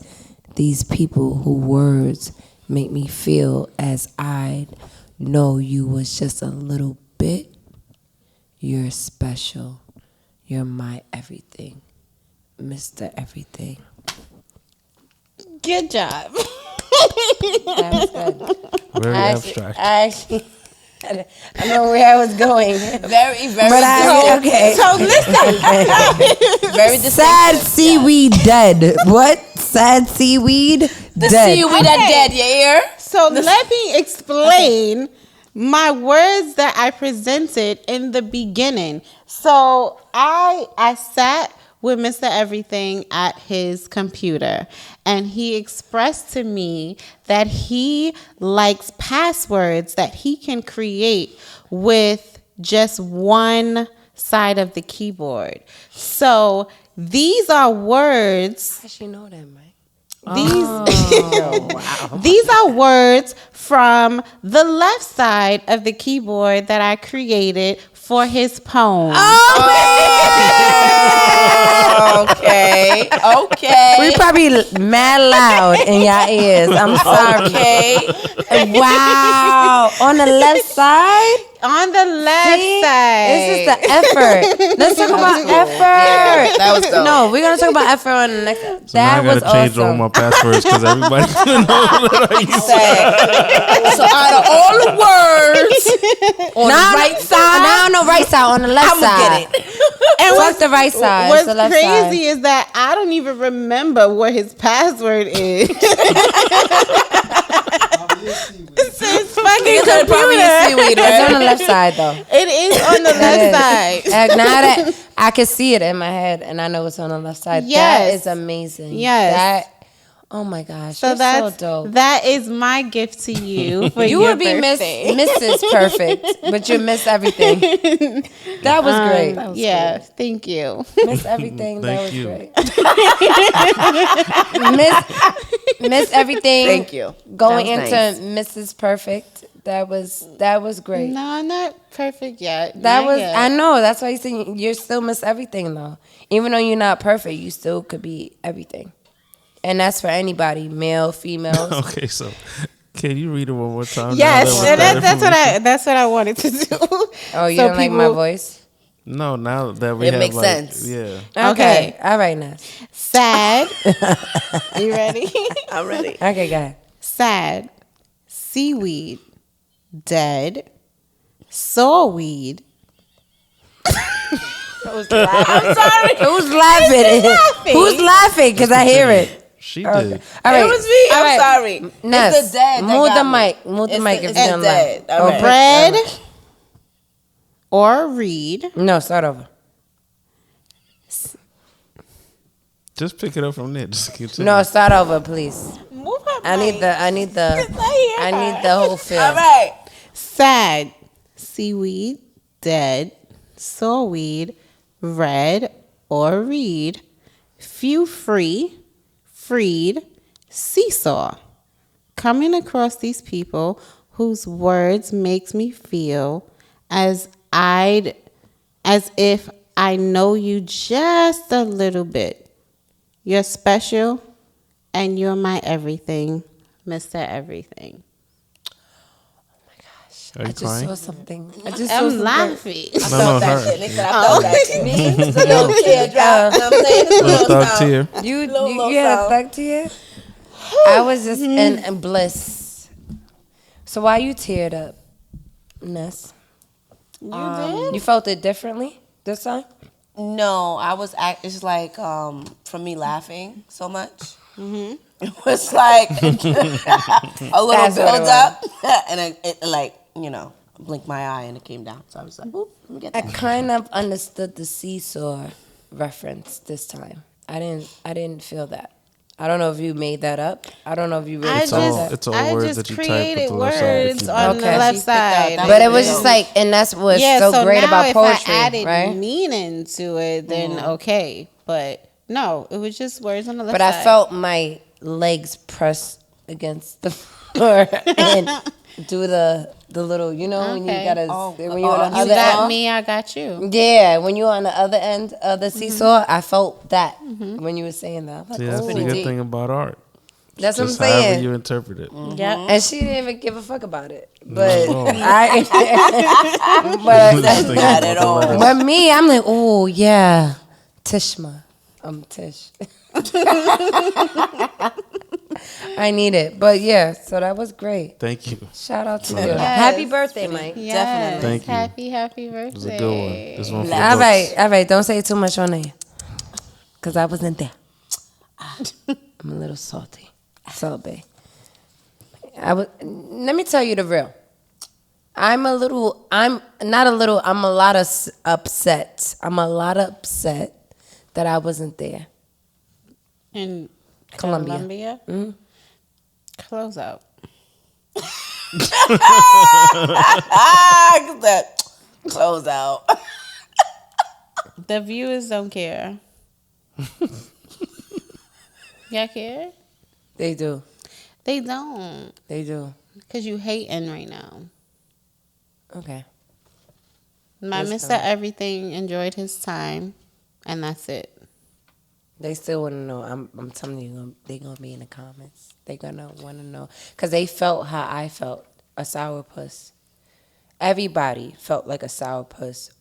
these people whose words make me feel as I'd know you was just a little bit. You're special. You're my everything. Mr. Everything. Good job. That was good. Very abstract. I know where I was going. Very, very. But okay. So listen. Very Sad seaweed dead. What? Sad seaweed The dead. seaweed are dead. You hear? So let me explain my words that I presented in the beginning. So I sat with Mr. Everything at his computer, and he expressed to me that he likes passwords that he can create with just one side of the keyboard. So these are words. How she know that, Mike? These these are words from the left side of the keyboard that I created for his poem. Okay. We probably mad loud in your ears. I'm sorry. Okay. Wow. On the left side? On the left See? side. This is the effort. Let's talk about effort. That was dope. No, we're going to talk about effort on the next. So That now I was gotta change all awesome. my passwords because everybody's gonna know that I use it. So out of all the words on the right side, No, right side. On the left I'm side. gonna get it. And Fuck the right side. What's It's the left crazy side. is that I don't even remember what his password is. It's his fucking Niggas are probably computer. seaweed, It's on right? the left side, though. It is on the left side. Now that I can see it in my head, and I know it's on the left side. That Yes. is amazing. Yes. That. Oh my gosh. So you're that's so dope. that is my gift to you for You your would be birthday. Mrs. Perfect, but you miss everything. That was great. Yeah, thank you. Miss everything. That Thank was you. great. miss everything. Thank you. Going That was into nice. Mrs. Perfect. That was great. No, not perfect yet. That Not was yet. I know. That's why you say you're still miss everything though. Even though you're not perfect, you still could be everything. And that's for anybody, male, female. Okay, so can you read it one more time? Yes, Now and that that's what I wanted to do. Oh, you So don't like my people- voice? No, now that we It have makes like, sense. Yeah. Okay. All right, Ness. Sad. You ready? I'm ready. Okay, go ahead. Sad. Seaweed. Dead. Sawweed. Who's laughing? Who's laughing? Because I hear it. She did. All right. It was me. All I'm right. sorry. Ness, It's the dead. that move got the me. mic. Move the It's mic the- if it's you don't dead. laugh. All right. Bread or read. No, start over. Just pick it up from there. Just continue. No, start over, please. Move her I need the whole feel. All right. Sad. Seaweed. Dead. Sawweed. Read or read. Few free. Freed. Seesaw. Coming across these people whose words makes me feel as if I know you just a little bit. You're special and you're my everything, Mr. Everything. Are you I just crying? saw something. I just saw I'm something. laughing. I No, felt that her. shit. They said I felt that shit. Me? It's a little teardrop. You know what I'm saying? It's a Little little thug sound. tear. You had a thug to you? I was just in bliss. So why you teared up, Ness? You felt it differently this time? No, I was. It's like from me laughing so much. It was like a little That's what it build was. up, and it like blinked my eye and it came down. So I was like, "Oop, let me get I that." kind of understood the seesaw reference this time. I didn't feel that. I don't know if you made that up. I don't know if you really I felt all- that. it's all I words just that you type created with the left side. words If you- on the Okay. left She picked out side. that But it was video. just like, and that's what's Yeah, so great now about if poetry, I added right? meaning to it, then okay. But no, it was just words on the left But side. I felt my legs press against the floor and do the little, when you Okay. gotta when you're on the you other got end. me, I got you. Yeah, when you're on the other end of the seesaw, I felt that when you were saying that. I'm like, See, that's oh. the good thing about art. That's what I'm Just however saying. you interpret it. Yeah. And she didn't even give a fuck about it. But No. Not at all. but me, I'm like, oh yeah, Tishma. I'm Tish. I need it. But yeah, so that was great. Thank you. Shout out to you. Yes. Happy birthday, Mike. Yes. Thank you. Happy birthday. It was a good one. This one for the All books. right, all right. Don't say too much on there, cause I wasn't there. I'm a little salty, Let me tell you the real. I'm not a little, I'm a lot of upset. I'm a lot upset that I wasn't there. In Colombia. Colombia? Close out. That close out. The viewers don't care. Y'all care? They do. They don't. They do. Because you hating right now. Okay. My Listen. Mr. Everything enjoyed his time, and that's it. They still want to know. I'm telling you, they're going to be in the comments. They're going to want to know. Because they felt how I felt, a sourpuss. Everybody felt like a sourpuss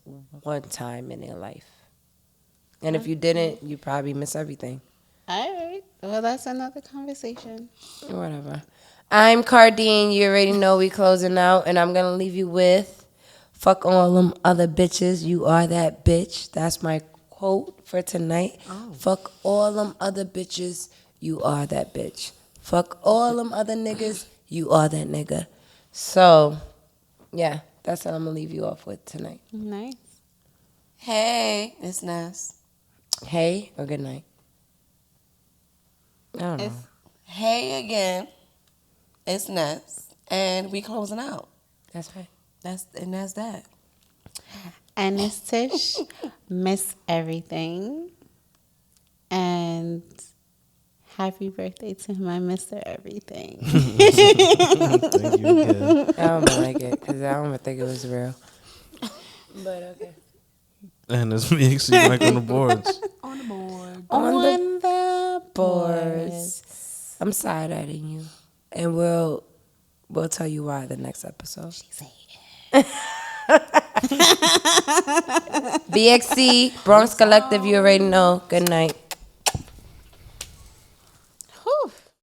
one time in their life. And if you didn't, you probably miss everything. All right. Well, that's another conversation. Whatever. I'm Cardine. You already know we closing out. And I'm going to leave you with, fuck all them other bitches. You are that bitch. That's my quote for tonight. Fuck all them other bitches. You are that bitch. Fuck all them other niggas. You are that nigga. So, yeah, that's what I'm going to leave you off with tonight. Nice. Hey, it's Ness. Hey or good night? I don't know. It's- Hey again. It's Ness. And we closing out. That's right. That's that. And it's Tish. Miss everything. And happy birthday to my Mr. Everything. Thank you again. I don't like it because I don't think it was real. But okay. And it's me, XC Mike on the boards. On the boards. Boards. I'm side-eyeing you. And we'll tell you why the next episode. BXC, Bronx Collective, you already know. Good night.